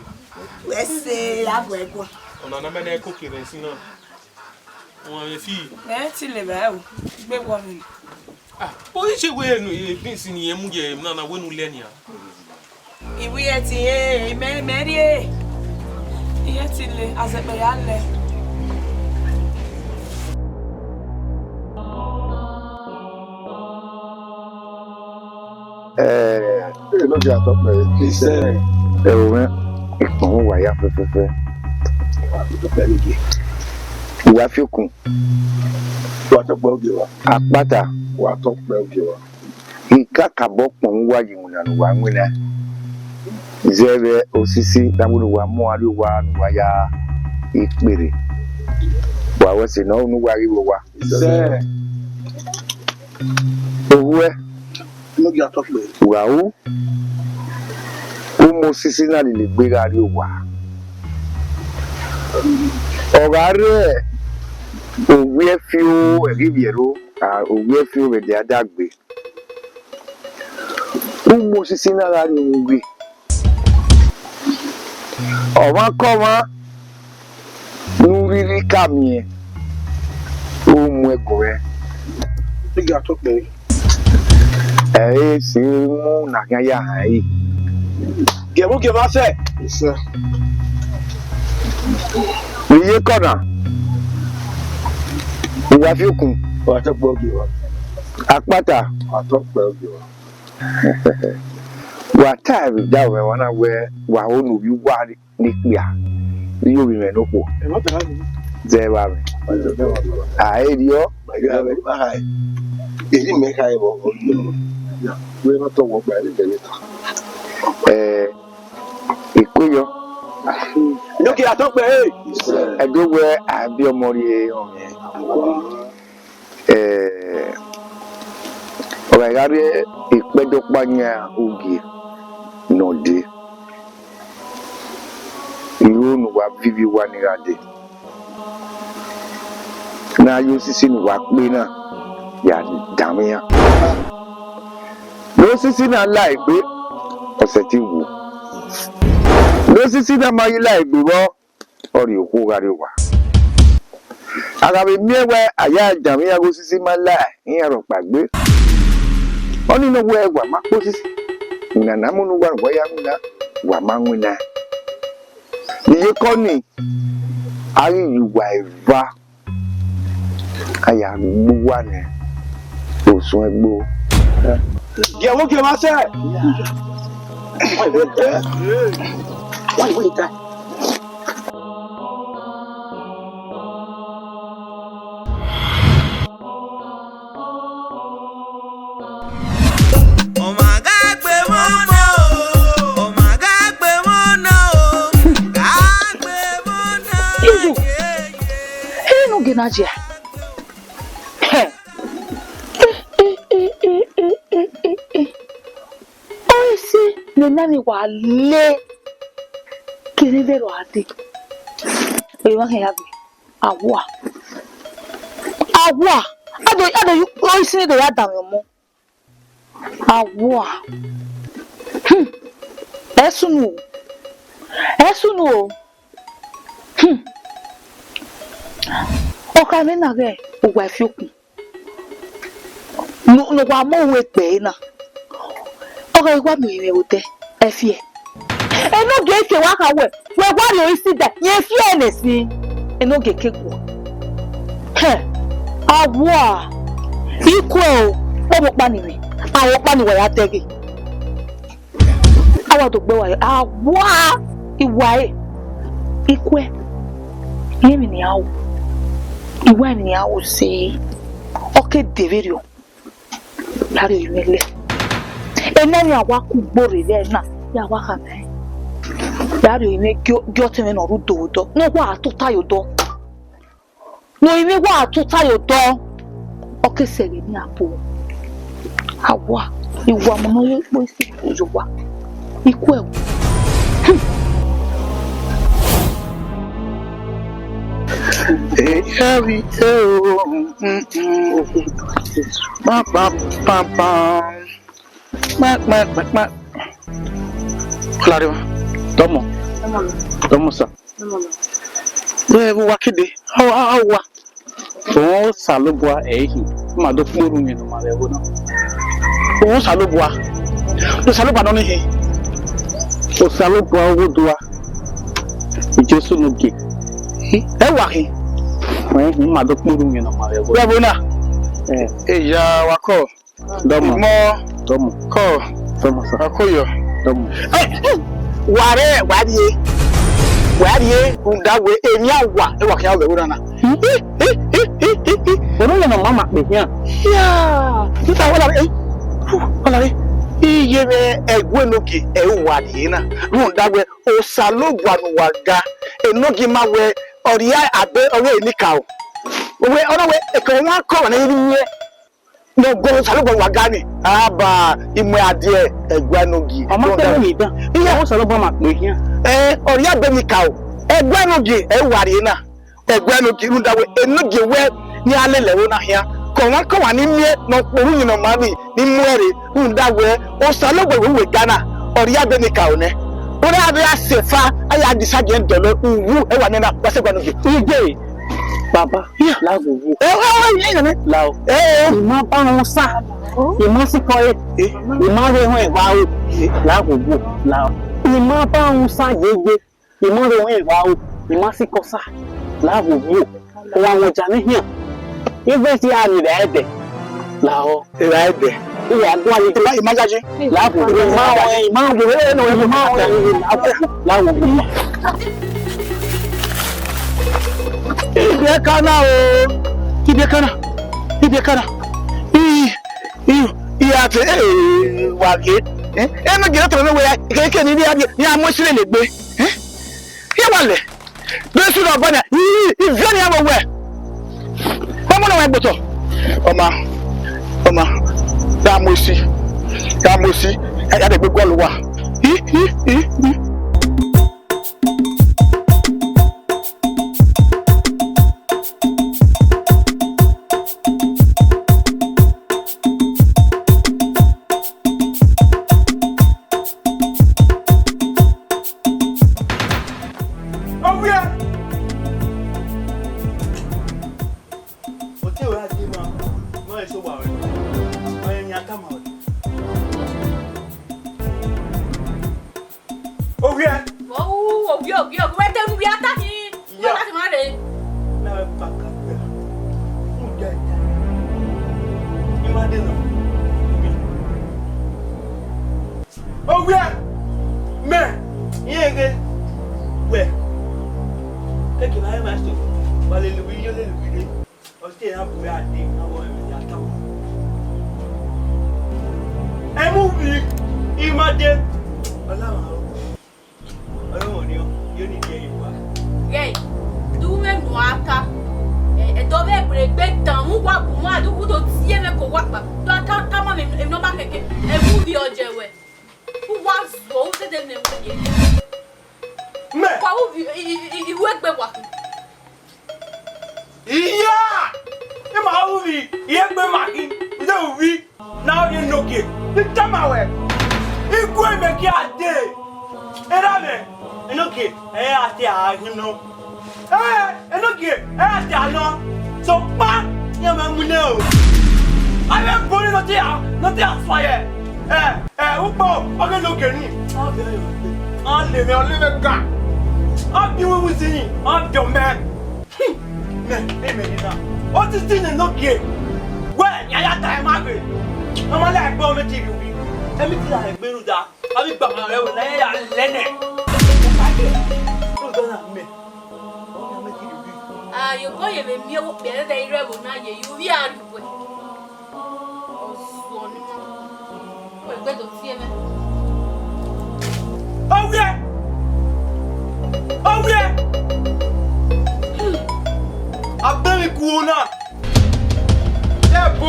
Wese agwegwo. Ona na me na ko kire si na. Won ye fi. Ti le ba o. Gbe wo mi. Bó ṣe wé nu bí sin ni emu je na wenu lenia. Iwi e ti meri e. Iye ti le azepe ya le. No get up me. He said, "E o me ìpọ̀n wà ya fẹ́fẹ́fẹ́. Ìwà fi kún. What a bug you are. Àpáta. What a bug you are. Ika kabo pon wa yimuna no wa nwena. Zebe osisi damunu wa mo ari wa no wa ya ikpere. Wa wese no nu wa riwo wa. Say. Owe No get up me. wa o. O mo sisi na le gbera ri wa. Ọ̀gá rẹ̀ òwe fi o eribiero òwe fi o re de adagbe. Umo sisi na la ni ngwe. Ọ̀wọ́n kọ́ wọn nuriri kàmí umu ẹ̀gùn rẹ̀. No get up me. Sì mú nàkàn yà hàn yìí. Gẹ̀mú gẹ̀mú afẹ́. Sir. Iye kọ̀nà. Ìwà fi kún. What a bug you are. Àpáta. What a bug you are. Wà táàbì dáwọ̀ ẹ̀ wọ́n náà wẹ́ wà ó nù bí wà ní pìà. Bí yóò bí mẹ́ ló pọ̀. Ẹ má bẹ̀rẹ̀ mi. Zẹ́ wà mí. Àyè di ọ́. Èyí mẹ́ka ẹ̀ wọ̀ ọ̀dọ́. Wé má tọ̀ wọ́n gbà ẹ̀ níbẹ̀ níta. Ìkóyọ. No get up me. Ẹ̀dọ́gbẹ́ àbí ọmọ rí ọmọ yẹn. Ọ̀rọ̀ ìyáre ìpẹ́dọ́pányà oge nọ̀dé. Ìrónù wa bíbí wa nírade. Náà yóò sísí nù wá pé náà yà dàmíyà. Ló sísí náà láìpé ọ̀sẹ̀ tí wù. Ló sísí náà máa yí láìpé wọ́ ọ̀rẹ́ òkú rárí wà. Àgàbí mẹ́wẹ́ àyà dàmíyà ló sísí máa láì ní ẹ̀rọ pàgbé. Wọ́n nínú owó ẹgbà máa pọ́ sísí. Ìnànà múnú wà wọ́yá ńlá wà máa ń wíná. Iye kọ́ ni àrí ìwà ìfà àyà gbogbo wà ní òsùn ẹgbó. Gẹ̀mú gẹ̀mú afẹ́. Why wait that? Nadia. Oisi nenani wale kinivero ati. Oyiwa heyabi. Awa. Ado oisi ne do ya dami mo. Awa. Esunu. Ọ̀ka mi na ge ogwa fiokun. No kwa mo we pe na. Ọ̀ka igwa mi we ote efie. Eno ge ke wa ka we gwa lo isi da ye fie ne si. Eno ge kekwo. Awa. Ikwe o mo pa ni mi. Awo pa ni wa ya tege. Awa to gbe wa ya. Awa. Iwa e. Ikwe. Yemi ni awo. Iwa ni awo se oke deverio lari imele enani awa ku gbore le na ya wa ka me lari ime gyo teme no rudo do no wa atuta yo do no ime wa atuta yo do oke sere ni apo Awa, iwa mo no mo si ojowa. Iku e. Heavy ba ba ba ba. Mak. Claro. Tomo sa. We wakide. Awa. O salubwa ehi. Ma do furu mi no ma le wo na. O salubwa. Do salubwa no ni he. O salubwa wo doa. Jesu no ge. Ewa he. Ma do furu mi no ma le wo. Ya bona. Ya wako. Domo. Domo. Ko. Domo sa. Akoyo. Domo. Wadie undawe enyawa e wakya we urana ono le mama pe yan ya kita wala re iye me egwe nogi e Uwadiae na undawe o salogwa no waga enogi mawe oria abe owe enika o we ono we e ko wan ko na yin no go salogwa waga ni aba imwe adie egwe nogi o ma ni dan iya o salogwa ma pe yan oria be enika o egwe nogi e Uwadiae na egwe nogi undawe enogi we ni alele wo na hia ko wan ko wa ni mie no poru yin no ma ni muere undawe o salogwa we Ghana oria be enika o ne ora abi asefa aya disage ndolo uwu e wa nena wasegwa nogi ije baba la wo lao ima ba won sa ima si ko ima re won e wa o la wo lao ima ba won sa yeye ima re won e wa o ima si ko sa la wo wa won ja ni hian ibe si ani re ede lao re ede iya do ani ti ba imajaje la wo ima wo no ima la wo Ibe kana ate wage no gina to no we keke ni ni amosire le gbe ye wale do su do bana ive ni amo we omo no we gboto oma da mosi ya de gbegbo lo wa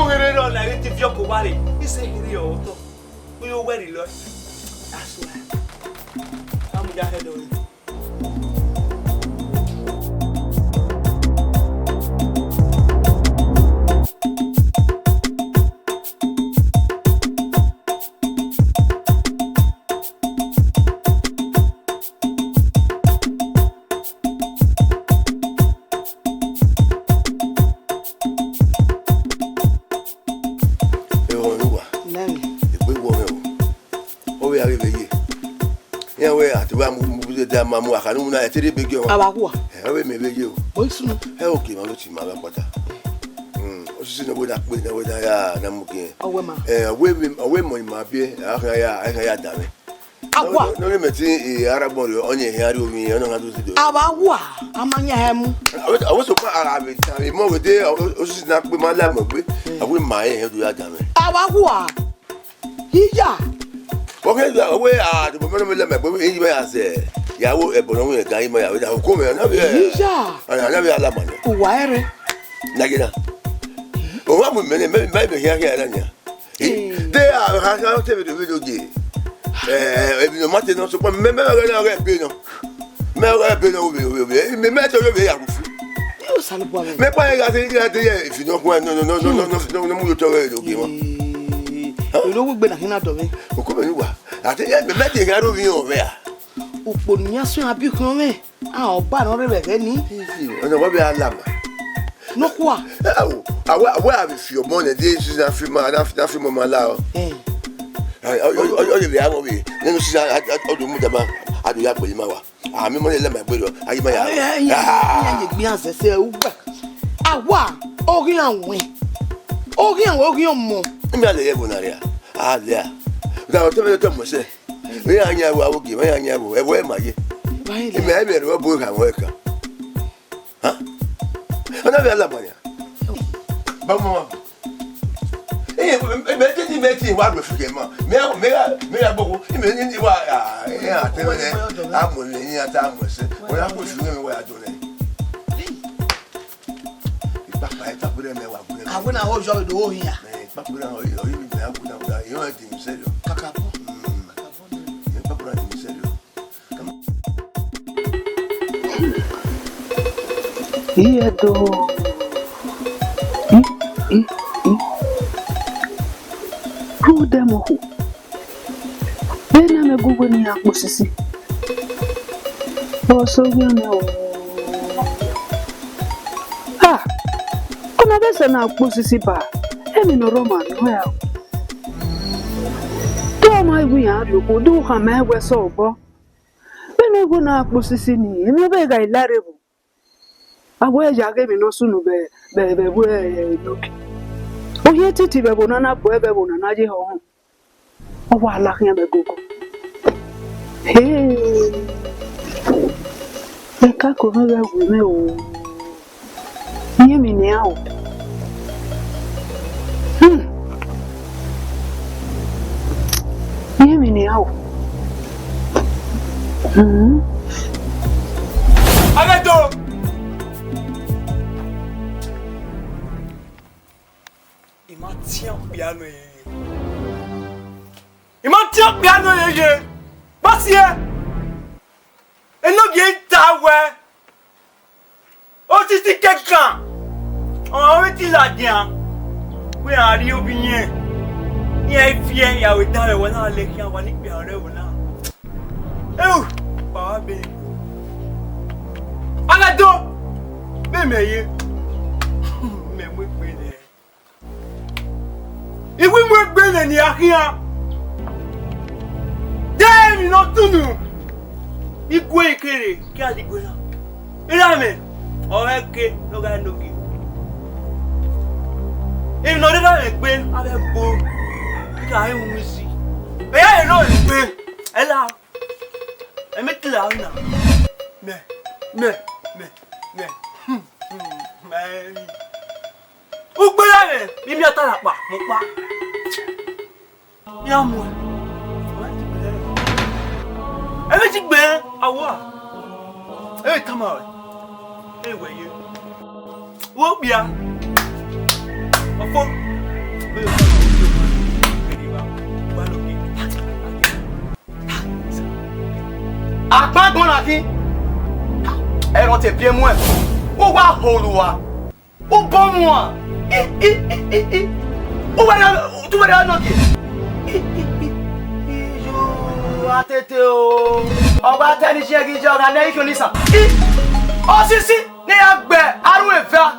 mo here no na ti fi ko ware. Ise here o to. We o were lo. That's why. I'm ya head on. Mamu akanu na etere bege o. Abakuwa. We me bege o. O sunu. Okay ma lo ti ma ba pata. O sisi no boda pe na boda ya na muke. Owe ma. We mo ma bi aka ya dame. Akwa. No le meti arabo le onye hiari omi ona ngadu si do. Abakuwa amanya hemu. Awo so pa arabe tan mo we de o sisi na pe ma la mo pe. Awe ma e do ya dame. Abakuwa. Hija. Okay, we to me le me pe e ya se. Yawo ebono we ga imo yawo da ko me na be na be ala mane uwa ere na gina o wa mu me be here na nya de ha te video ge ebi no mate no so pa me na ga be no me to be ya kufu o sale bo me pa ga se ga de if no ko no mu to we do ge mo lo wo gbe na hina do me o ko me ni wa ati me te ga ro vi o be a Uponia so abikun me. Oba no rebe ni. Ona wo be alama. No kwa. Awa have fi o mo na dey si na fi ma na fi mo ma la o. O le ya mo be. Nenu si odo mu dama adu ya pe ma wa. Mi mo le ma gbe lo. Ayi ma ya. Ya gbe ansese ugba. Awa ori anwen. Ori omo. Mi ale ye bonaria. Le. Da o to me to mo se. We anya wa oge, we anya wo, e wo e maye. Baile. Me e mere wo bo ka wo ka. Ha? Ona be ala banya. Ba mo. Me ti wa do fuke mo. Me ya bogo, me ni wa ya te me amu le ni ata amu se. Wo ya ko fuke me wa do le. Ipa pa eta bure me wa bure. Aguna ho jo do ho hia. Ipa bure ho yo mi me aguna da. Yo e ti serio. Kakapo. Iedo. Who demo who? Bena me gugu ni akposisi. So we know. Kuna besa na akposisi ba. Emi no Roman well. Do my we are you do ha me we so bo. Bena go na akposisi ni. Emi be ga ilarebo. Awe jage mi no sunu be we look. O ye titi be bonana bo be bonana je ho. O wa la kan be gogo. Hey. Eka ko me be me o. Ni mi ni a o. Ni mi ni a o. Abeto. Il tient piano ye. Passier. Et nous qui ta ouais. Oh si c'est quelqu'un. On va dire la bien. Oui, on arrive au bien. Il y a fier, il y a autant de voilà les qui ont venu bien là voilà. Oh, pas bien. Anado. Mais mais moi bien. Et oui moi bien ni rien. Demi no tunu. Igwe kere ki adigwe na. Irame oreke no ga nogi. E no de na gbe abe bo. Ki ayi mu si. E ya no gbe. E la. E mi tla na. Me. Ugbe la re, bi mi atara pa, mo pa. Ya mo. Ebe ti gbe awa. Come on. Hey, where you? Wo bia. Ofo. aqui. Era ontem bien moins. O wa holua. O bom moi. O wa tu va lá no aqui. Ateteu. O wa tani je gi joga na ifo nisan. O sisi ni agbe aru efa.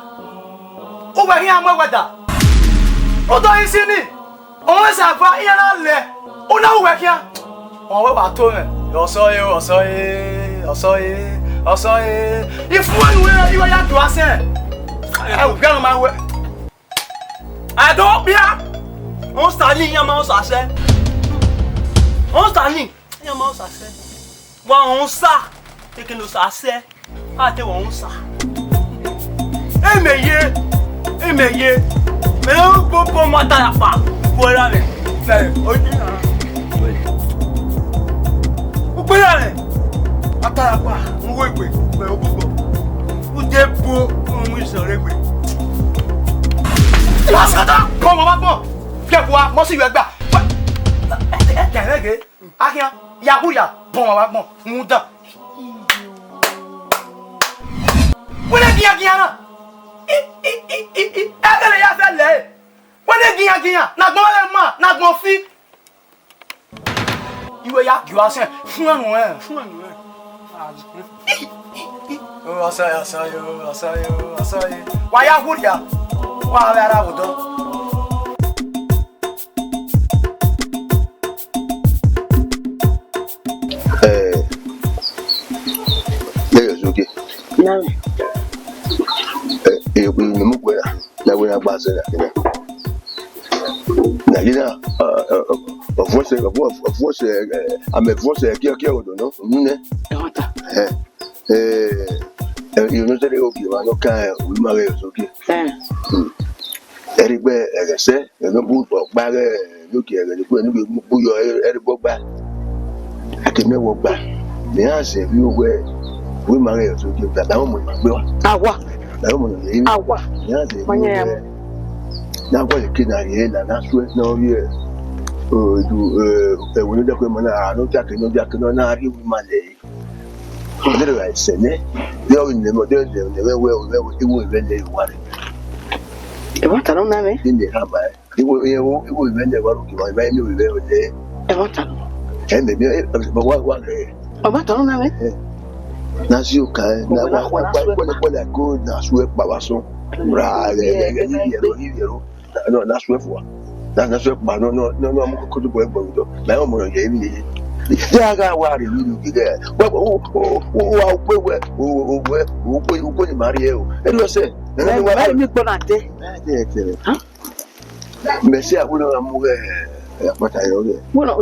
O wa hin amwe weda. O do yin sini. O sa fa iyan la le. O na we kia. O we wa to me. Ọsọye. Ifuwan we iwa ya do ase. E o gan ma we. Ado bia. On stali yan ma o so ase. On stali yan ma o so ase. Wa on sa. Teke no so ase. A te wa on sa. Emeye. Me o popo mata ya pa. Bora le. Oji na. Bora le. Atarapa, nwo igbe, be ogbogbo. Uje bo ohun isore gbe. Lasada, ko mo ba gbon. Fiebuwa, mo si we gba. Terege, akia, yakuya, bon wa gbon, mu dan. Wole giyan na. Egele ya fe le. Wole giyan, na gbon le ma, na gbon fi. Iwe ya giwa sen, fun anu e. Ọsọyọ. Wa ya huria. Wa ara wudo. Yoke. Nawe. Ku ni mu kwera. Na we na gba se na. Na lina voice ame voice ki odo no. Nne. You know that you are not kind of married, okay? Eric Bear, as I said, and no boot or bag, looking at the point you put your elbow back. I can never walk back. The answer you were we married to give that down with my brother. Now, what a kid I hear, and that's what no year. Oh, do when you don't come on, I don't jack no, not give my day. I said, they are in the model, they will vend worry. What I don't know, in the hammer, it will vend the work by value every day. And what day? What I don't know. Nasu can now what I go, Nasu Babason, no, that's what for. That's what, no, could work, but my own gave me. Yaga wari you there. Who Mario? And you say, I'm Messi, I wouldn't have what I owe. What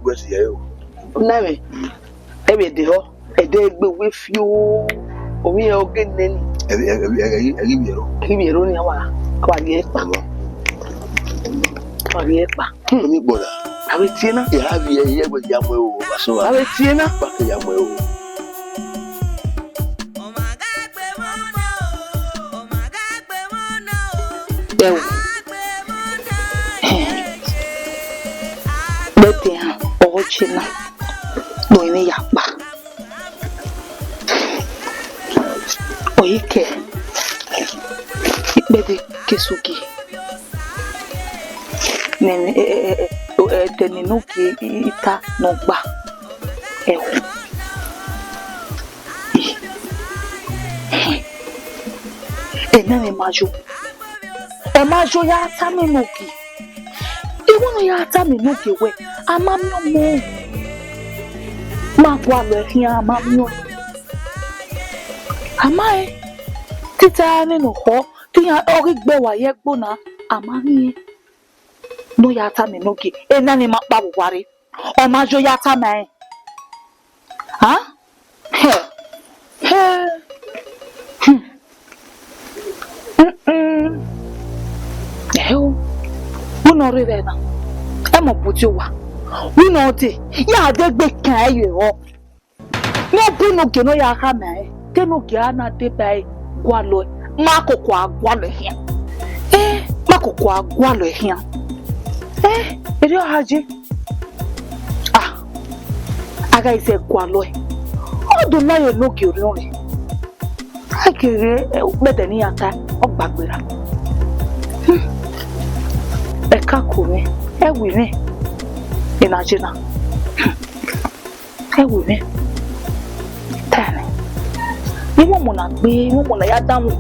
was you? Never. Every day, a day with you. We are getting Awetina, you have here with Yamwe, so Awetina, back Yamwe. Betia, Ochina, Noine Yapa. Oike, Betty Kisuki. Teninuki ita nogba ehu enene majo ya ataminuki iwono ya ataminuki we amamyo mo magwa lo ehia amamyo amae tita ni no ho ti ya origbe wa ye gbona amani no yata me nogi enani makpa bugwari o majo yata me ha uno rivena e mo pujowa uno de ya de gbe kan e yo no bunu ke no ya ha me ke no ke ana de bai gwalo makoko agwalo hia makoko agwalo hia eri haji aga ise gwalo ọdún láyé lókè orí orin akèrè gbẹdẹ ní ata ọgbàgbéra ẹka kò mí ẹwì mí ìnàjìnà ẹwì mí tẹni ìwọ̀n mọ̀nà gbé ìwọ̀n mọ̀nà yá dáhùn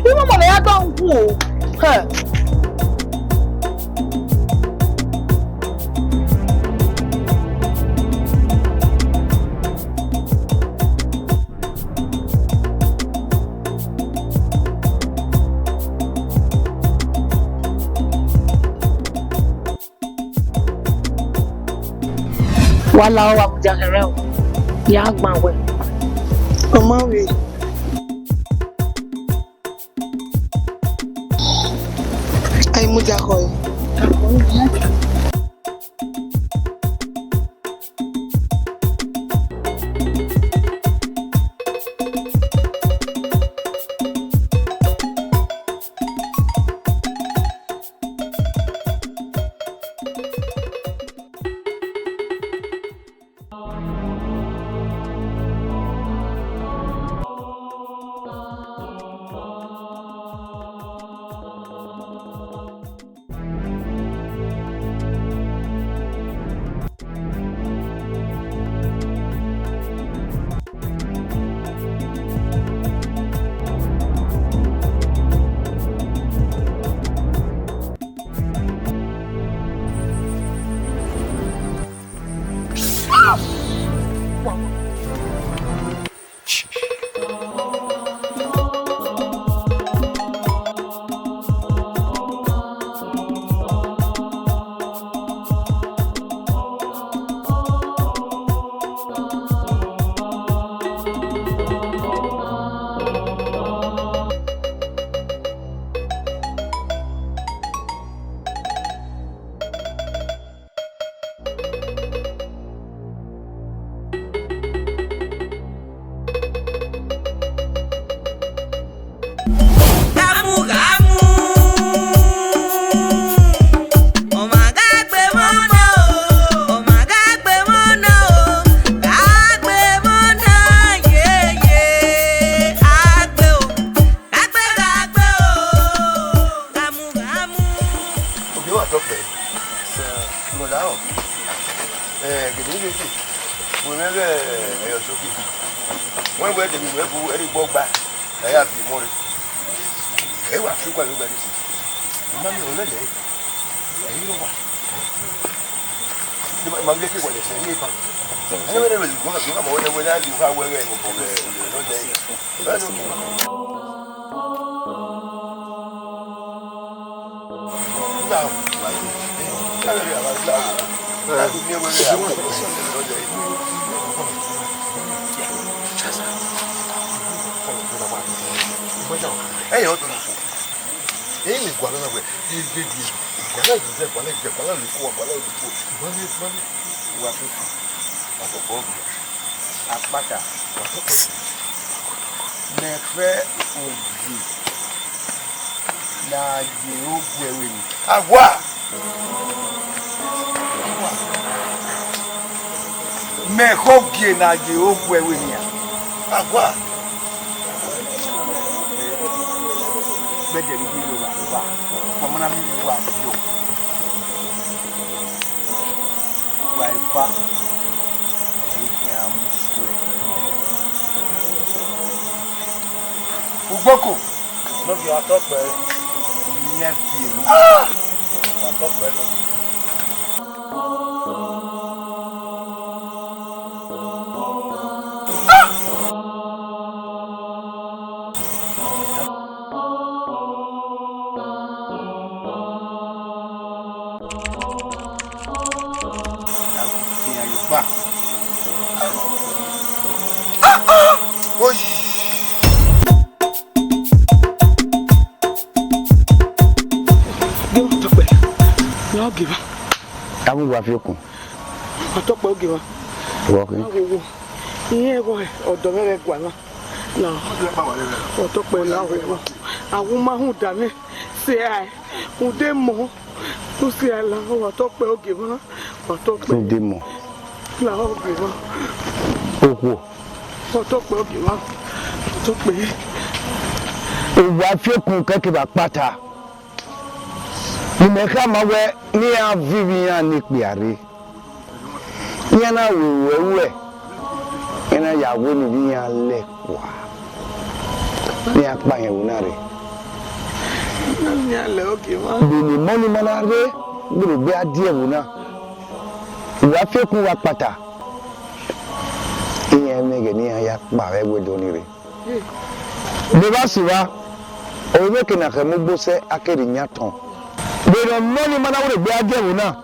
ìwọ̀n mọ̀nà yá dáhùn o. Wala wa mujakere o ya gbanwe ọmọ we ai mujakoi Mehogie na Jehovah wenia. Agua. Bede mi bi wa wa. Komona mi wa bio. Wa ifa. Ekiam sure. Ugboko. No bi atope. Ni e bi. Atope no. Tamu wa fi okun. Atope oge wa. Walking. Iye boy odo mere gwa na. Na. Atope la wo. Awun ma hu da mi. Se ai. Ude mo. Tu se ala atope oge wa. Atope. Ude mo. La oge wa. Owo. Oto pe oge wa. Oto pe. Ewa fiekun keke ba pata. Nimeka mawe ni a Vivian ni piare. Yana wewe. Yana yawo ni bi yan lekwa. Ni apa yen wonare. Ni ale oge wa. Ni moni manare, bi be adie wona. Ewa fiekun wa pata. Iye mege ni ya pa we donire. Beba siwa o me ke na ke mo bose akeri nyaton. Bero moni mana wo be ade wona.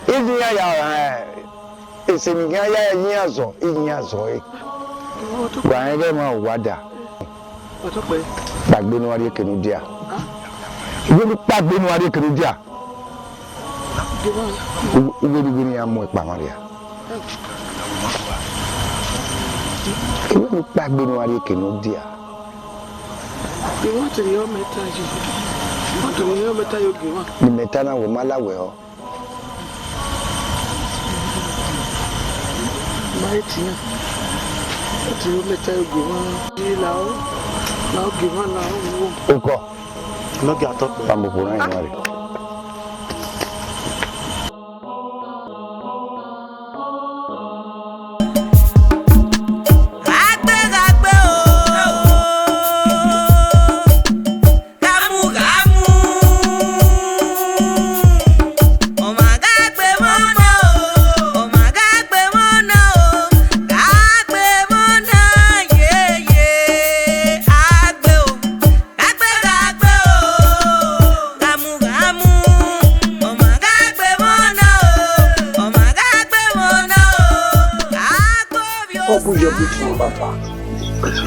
Izi ya eseni ya nyazo, inyazo e. Gba ere ma wada. Oto pe. Gbagbe nu ari kenu dia. Wo ni gbagbe nu ari kenu dia. Uwe ni ya mo pa maria. Wo ni gbagbe nu ari kenu dia. You want to hear me tell you? You want to hear me tell you? Ni metana wo malawe o. Mighty. What you me tell you? Now give one now. Oko. No get talk. Pambo pona inwari.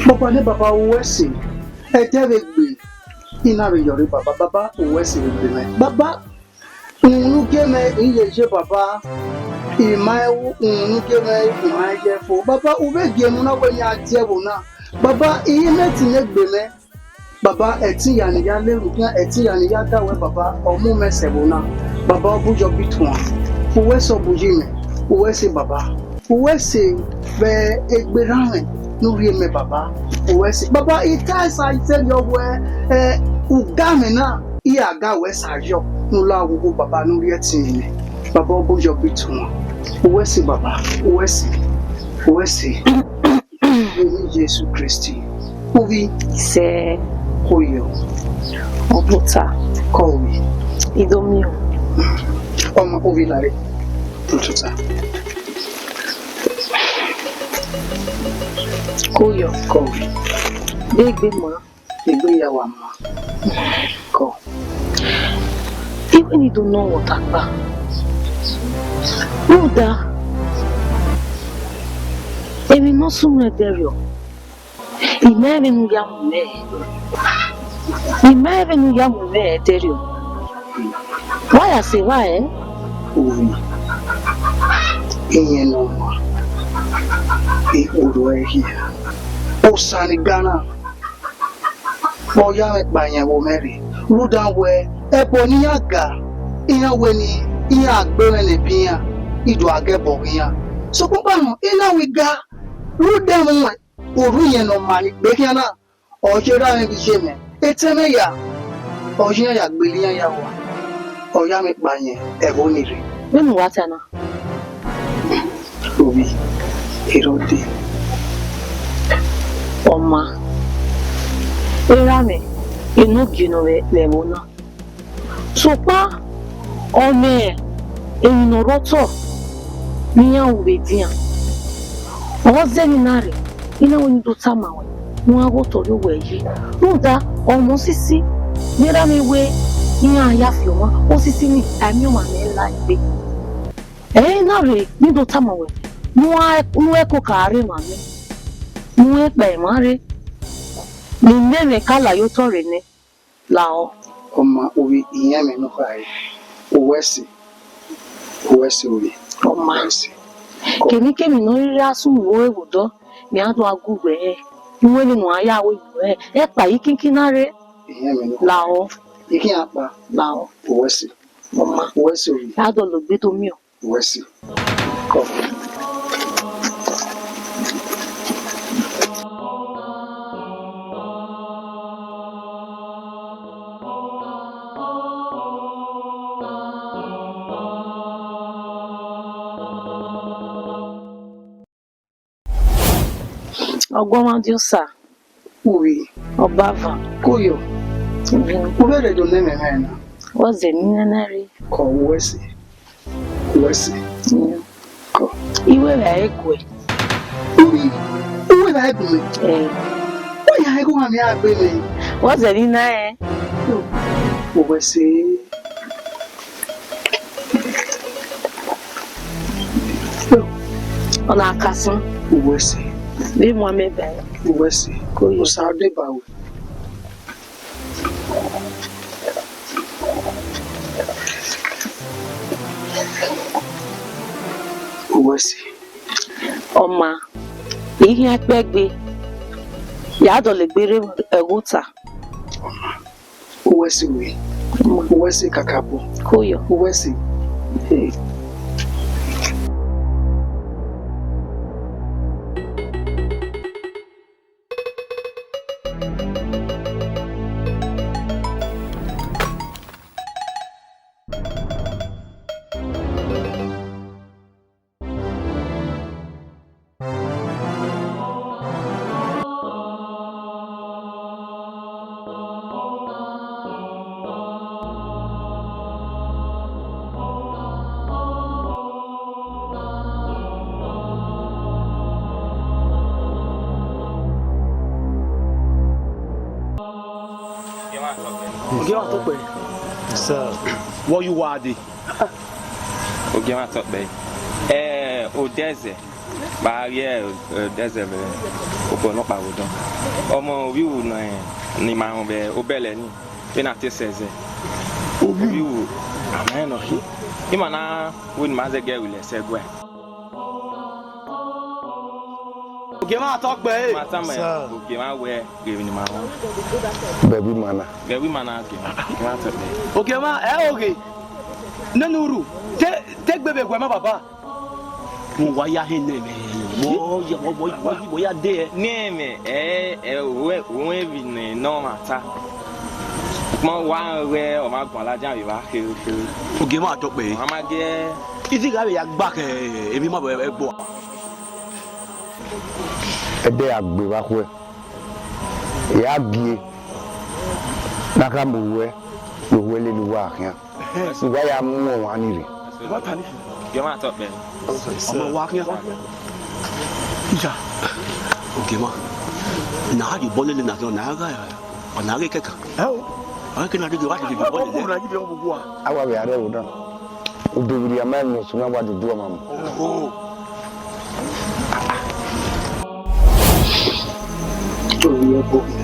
Papa ne papa wesi etebe gbe ina be yori papa wesi be me baba unu keme iyeje papa imaiwu unu keme imaije fo baba ube gemu na we nya tiebo na baba iyi meti ne gbe me baba eti ya ni ya leru kan eti ya ni ya dawe baba omu mesebo na baba obujo bitwan wesi obuji me wesi baba wesi be egberan Nuri me baba wesi baba ita sa ite yo we ugame na iya ga we sa yo nula wo baba nuri etini baba obojo bitun wesi baba wesi ni Jesus Christi uvi Se koyo obuta kowi idomio oma uvi lare tututa Koyo kowi degbe mo ìgbéyàwó àmọ́ kọ́. Even you don't know what akpa. Uda. Emi no sumre derio. Imeve nu ya mume derio. Why I say why? Uvi. Iye no mo. Iudo ehia. Osani Ghana. Boya ekpanya wo meri. Rudan we epo ni aga. Iya we ni iya agbere le biya. Ido agebo biya. So papa no ina we ga. Rudan we oru yen no mani bekia na. Ojera mi bi jeme. Eteme ya. Ojiya ya gbeliya ya wa. Oya mi panye ebo ni re. Wenu watana. Obi. Erode. Oma. Erame. Inu gino le wona. So pa ome eno roto niya ubedian. Oze ni nare. Ina woni do tamawe. Won ago to yo weyi. Nuda omo sisi. Erame we niya ya fi won. O sisi ni ami o ma me la ibe. Nare ni do tamawe. Nu eko kare mame. Nu ekpe mare. Ni nene kala yo tore ne lao. Oma obi iya me no kai. Owesi obi. Oma. Kemi no ri asu wo ewodo mi adu agugbe e. Iwe ni no aya wo iwe e pa yi kinkinare. Iya me no Lao. Ikin apa Lao. Owesi. Oma. Owesi obi. Ado lo gbe to mi o. Owesi. Ko. Ogwama diosa. Oui. Obava. Koyo. Ubere do neme mena. Waze ninanari. Ko wesi. Wesi. Ko. Iwe la ekwe. Oui. Uwe la ekwe. Oya ego ami agbe me. Waze nina Wesi. Ona akasun. Wesi. Bi mo mebe. Wesi. Koyo. Usade bawo. Wesi. Oma. Ihe akpegbe. Ya do le gbere eguta. Wesi we. Wesi kakapo. Koyo. Wesi. Sir, what you Uwadiae? Okay, what's up, babe? Odeze, barrière, Odeze, open up by Odon. Omo, you ni ma be obele ni. Ina te seze. You, amen no hi. Imana win maze get will segwe. Okay, ma talk babe. Sir, okay, ma we give ni ma. Baby mana. Baby mana okay. Ma talk babe. Okay, ma, okay. Nanuru, take baby gwa ma baba. Mo wa ya he neme. Mo ya de. Neme we vi ne no mata. Mo wa we o ma gbon la jan bi wa ke. Okay, ma talk babe. Ma ge. Iti ga be ya gba ke ebi ma be gbo. Ede agbe ba kwe. Ya bie. Naka muwe. Wele lu wa kan. Suga ya mu wa ni re. Ge ma talk babe. Omo wa kan. Ja. Okay, ma. Na di bolele na ko na ga ya. Ona ga keka. Awa ke na di wa di bolele. Na di o bubu a. Awa be are o dan. O de wi ya ma no suna wa dudu ma.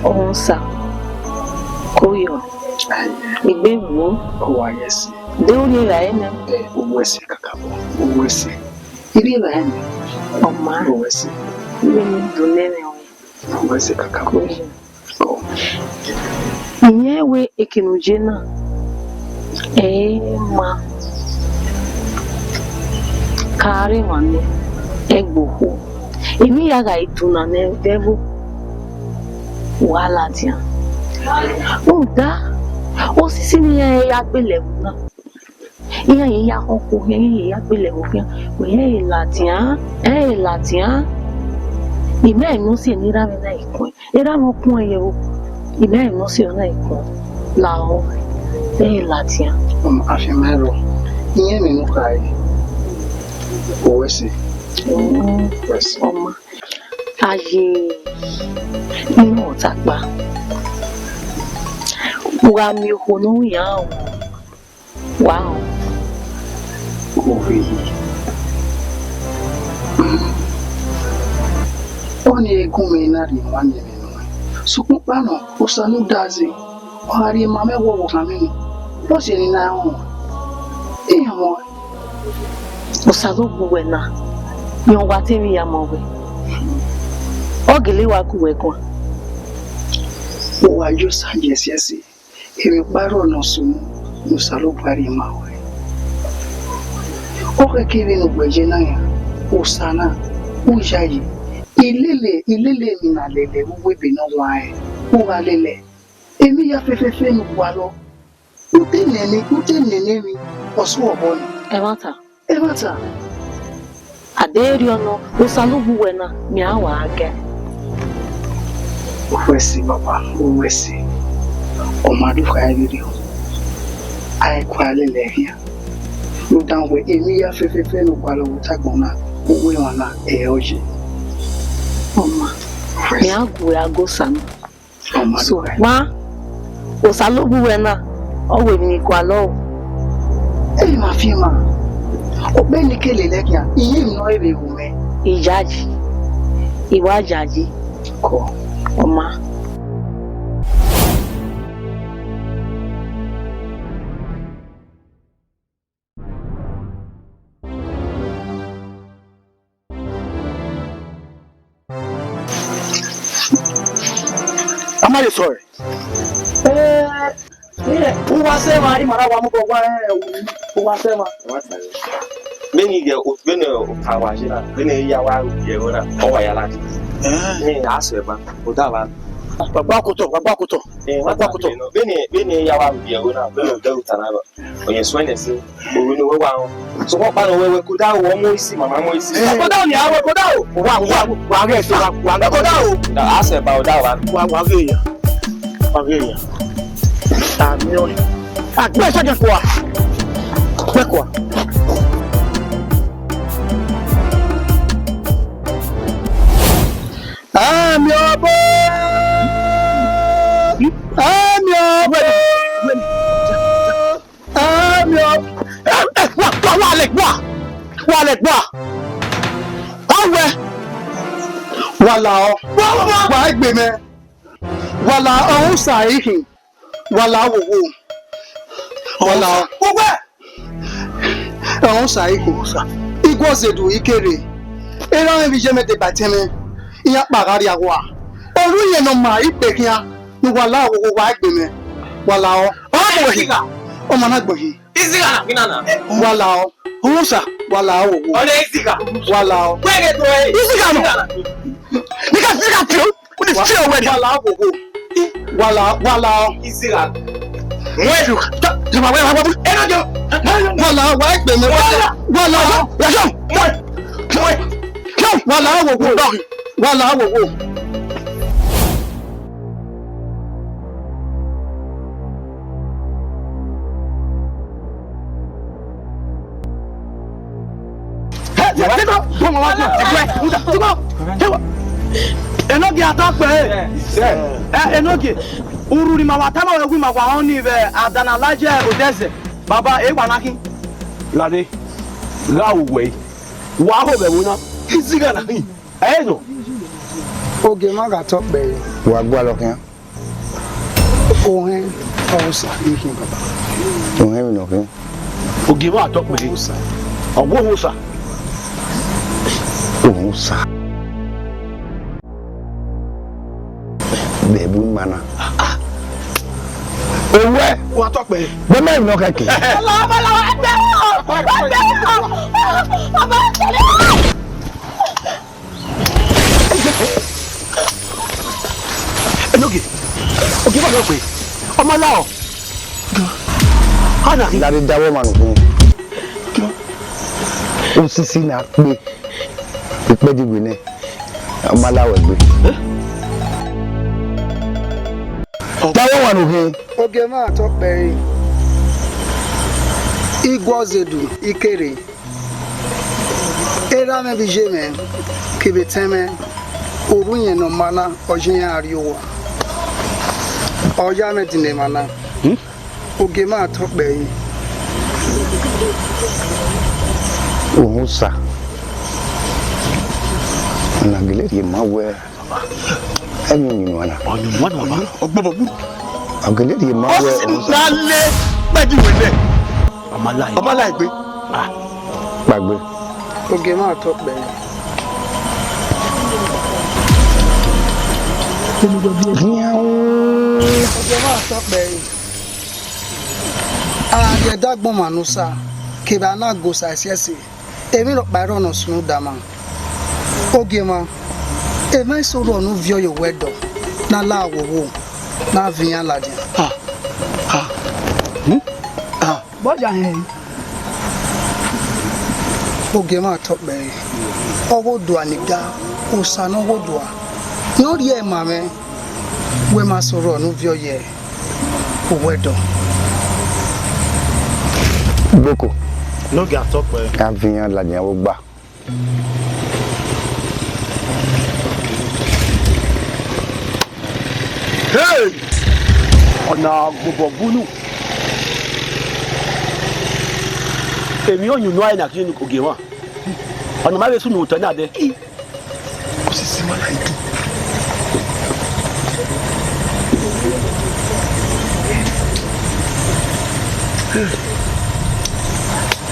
Onsa. Koyo. Igbewo. Owayesi. De ori la ene. Wesi kakapo. Wesi. Iri la ene. Oma. Wesi. Iwe ni dunene we. Wesi kakapo. Nyewe ekinujena. Ma. Kari wane. Egboho. Emi ya ga ituna ne devu. Wala dia. Oda. Osisi ni ya gbele na. Iya ya hoko, ya gbele wo fi. We latia. Ime no si ni ra me na ikun. Era mo kun eye o. Ime no si na ikun. La o. Latia. Afemero. Iye me no kai. Wesi. Wesi. Oma. Aye. Ino otagba. Wa mi hono ya o. Wow. Ovi. Oni ekume na ri wanye me no. Suku pano osanu dazi. Ohari mame wo kame. Lo se ni na ho. Mo. Osalo buwe na. Yon wa temi ya mo we. Ogele wa kuwe kon. Wa jo sanjesiesi. Emi paro no sumu. Musalo pari mawe. Oke kiri no gbeje na ya. Osana. Ujayi. Ilele mi na lele uwe bi no wa e. Uwa lele. Emi ya fefefe no wa lo. Ute nene mi. Osu obo ni. Emata. Aderi ono. Osalo buwe na. Mi awa age. Wesi papa, wesi. Omadu kwa video. Ai kwa lele here. Udan we emi ya fefe no kwalo utagbona. Uwe wana eoje. Oma. Mi agu ya go san. So ma osalobu we na. Owe mi kwa lo. Emi ma fi ma. Obeni kele lekia. Iye no ebe wume. Ijaji. Iwajaji. Ko. Oma. Am I sorry? Who was saying my mother? Who was saying Many get when Hawajina, when a Yawa, Yerona, or Yala. Ask her, Odawa. Babakuto. Bene Yawa, Yerona, Beltana, or your swan, we know wow. So what by the way, we could have one more see my mamma. Go down, Yawa, go down. One, go down. Ask about that one. Wagenya. Mioni. Kwa saja kwa. Kwa. Miobo. Wallet. Awe. Walao. Wa egbe me. Wala ohun saihin. Wala wowo. Wala. Ohun saihin. Igwozedu ikere. Era mi je mete bateme. Iya pagari agwa. Oru yen no ma ipe kian. Ni wala wowo wa egbe me. Wala o. O ma na gbohi. Isiga na kinana. Wala o. Ohun sa wala wowo. Ole isiga. Wala o. Kwege to e. Isiga no. Nika tio. Uni tio we. Wala wowo. Wala Isiga. Mwedu. Jama we wa. Enojo. Wala wa egbe me. Wala. Yasho. Wala wowo. Wala wowo. Enogi atakpe. Enogi. Ururi mawatama wewi mawaoni ve adana laje odeze. Baba ewanaki. Lade. Lauwe. Waho be wona. Isiga na hin. Ezo. Oge maga tokpe. Wa gwa lokin. Ohen osa ihin baba. Ohen mi lokin. Oge ma tokpe. Owo hosa. Osa. Bebu mana. Ewe wa tokpe. Be me no keke. Enogi. Oge ma tokpe. Omo lao. Hana La de dawo manu fun. Osisi na pe. Ipe di gbene. Omo lawo gbe. Dawo manu fun. Oge ma tokpe. Igwozedu ikere. Era me bijeme kibeteme orunye no mana ojin ariwo. Oja me dine mana. Oge ma tokpe. Osa. Na gele ye mawe. Emi ni wana. Onyu wana baba. Ogbobo. Agele ye mawe. Nale. Pedi wele. Amala igbe. Gbagbe. Oge ma tokpe. Oge ma tokpe. Ade dagbon manusa. Keba na go sa siese. Emi lo paro no sunu dama. Oge ma. E mai soro no vio yo wedo. Na la wowo. Na vian la dia. Boja hen. Oge ma tokpe. Owo do aniga. Osa no wo do. Yori e mame. We ma sọ̀rọ̀ no vi oye. O wedo. Boko. No get talk pe. Ka fiyan la jan wo gba. Hey! Ọ̀nà gbogbo bunu. Èmi ò yùn no ai na kí ni oge wọn. Ọ̀nà ma be sunu uto na de. Kò sí sí ma lai tu.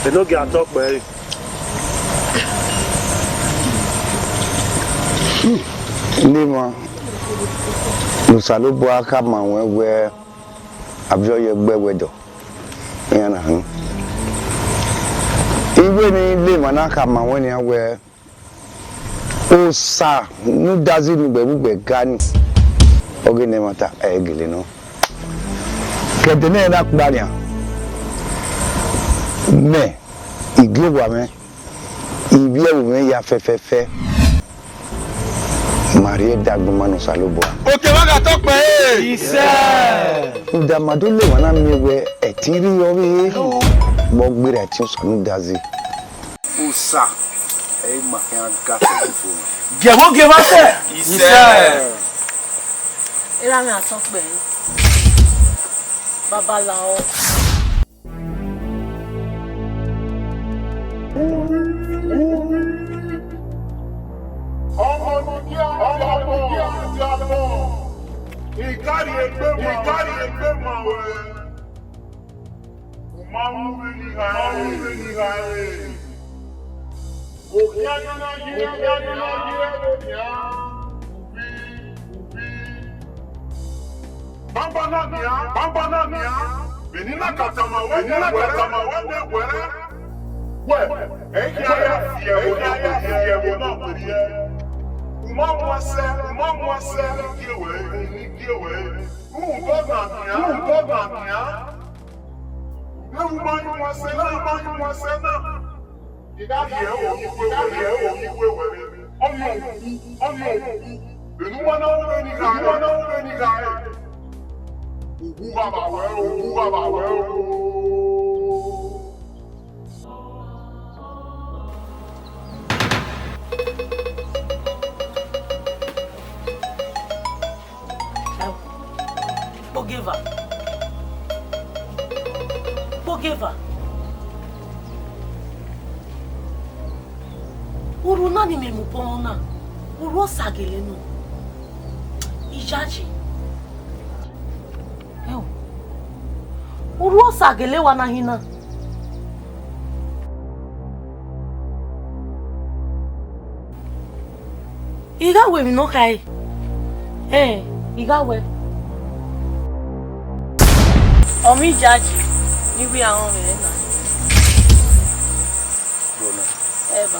They no get talk pe. Lima. Musalo bo aka ma we abjo ye gbe wedo. Yan na han. Iwe ni lima na ka ma we ni we o sa nu dazi nu gbe gani. Oge ne mata egele no. Kedene na kudania. Me iglewa me ibi ewu me ya fefefe Marie dagboma no salobo. Okay, wa ga talk pe. Ise. Udamado le wana mewe etiri ori mo gbere ti so nu dazi. Usa e ma kan ga fefo. Gewo ge wa se. Ise. Era mi a talk pe. Babalao. Ìkárí ẹgbẹ́ máa wẹ̀. Kò máa ń rí ní ààrẹ. Òkè àjọ́nà yí ẹgbẹ́ ní á. Bàbá náà ní á. Benin náà kàtàmà wẹ́ ní wẹ́rẹ́. Wẹ̀, ẹ̀yìn ayá fi ẹ̀wọ̀ náà pẹ̀lú ẹ. Umamwase, kiwe. Uwadiae. Umamwase na. Idaye okiwe were. Ọmọ òkú. Benuwa na ure ni gae. Ugu baba we o. Bogeva. Uru nani me mupona. Uru sagele no. Ijaji. Ew. Uru sagele wana hina. Igawe mi no kai. Igawe. Omi jaji. Nibi àwọn mẹ́rin náà. Baba.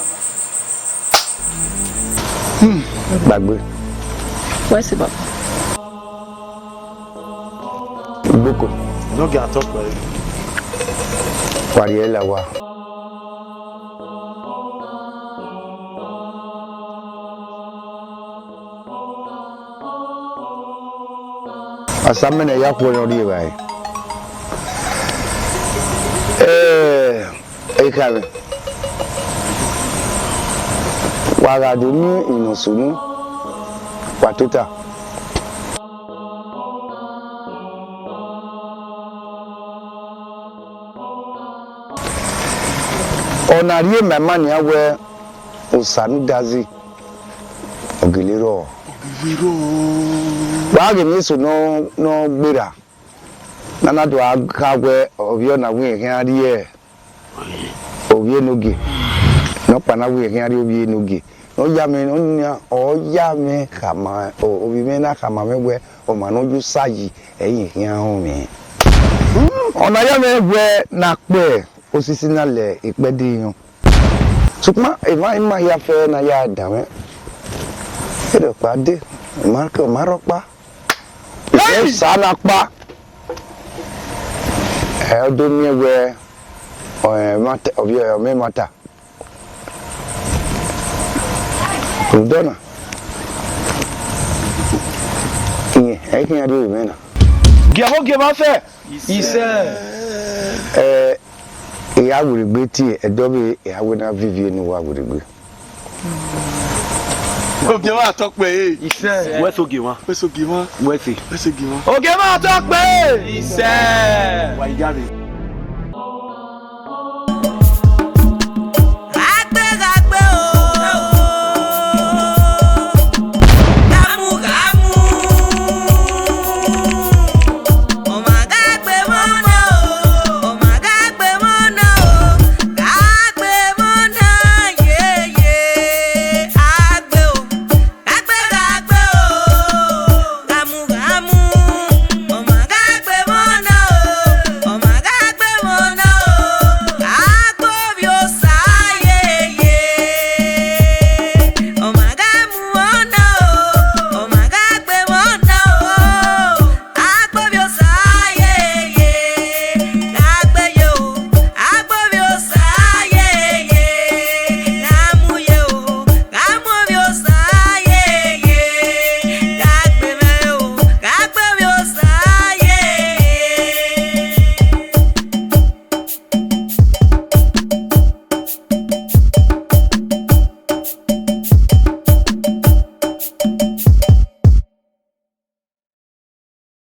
Gbàgbé. Where's the baba? Boko. No get talk pe. Wariela wa. Asamene ya ko yori bai. Ekare. Wagaduni inosunu. Watuta. Onarie memani awe usanu dazi. Ogiliro. Wage miso no gbera. Nana do agagwe obio na wi hiari e. Obie noge. No pana wi hiari obie noge. No yame onya o yame kama obi me na kama mewe o manoju sayi eyin hian ho mi. Ona yame gwe na pe osisi na le ipede yan. Sukma ima ya fe na ya dawe. Ere pade marko maropa. Sana pa. Do me where matter of your matter. Donna. e kin ade me na Ge ho ge ma fe. Ise. E awurigbe ti e dobe e awona vivie ni wa awurigbe. Oge ma talk pe ise. Where's Ogewa? Where's Ogewa? Where's he? Oge ma talk pe ise. Why you got it?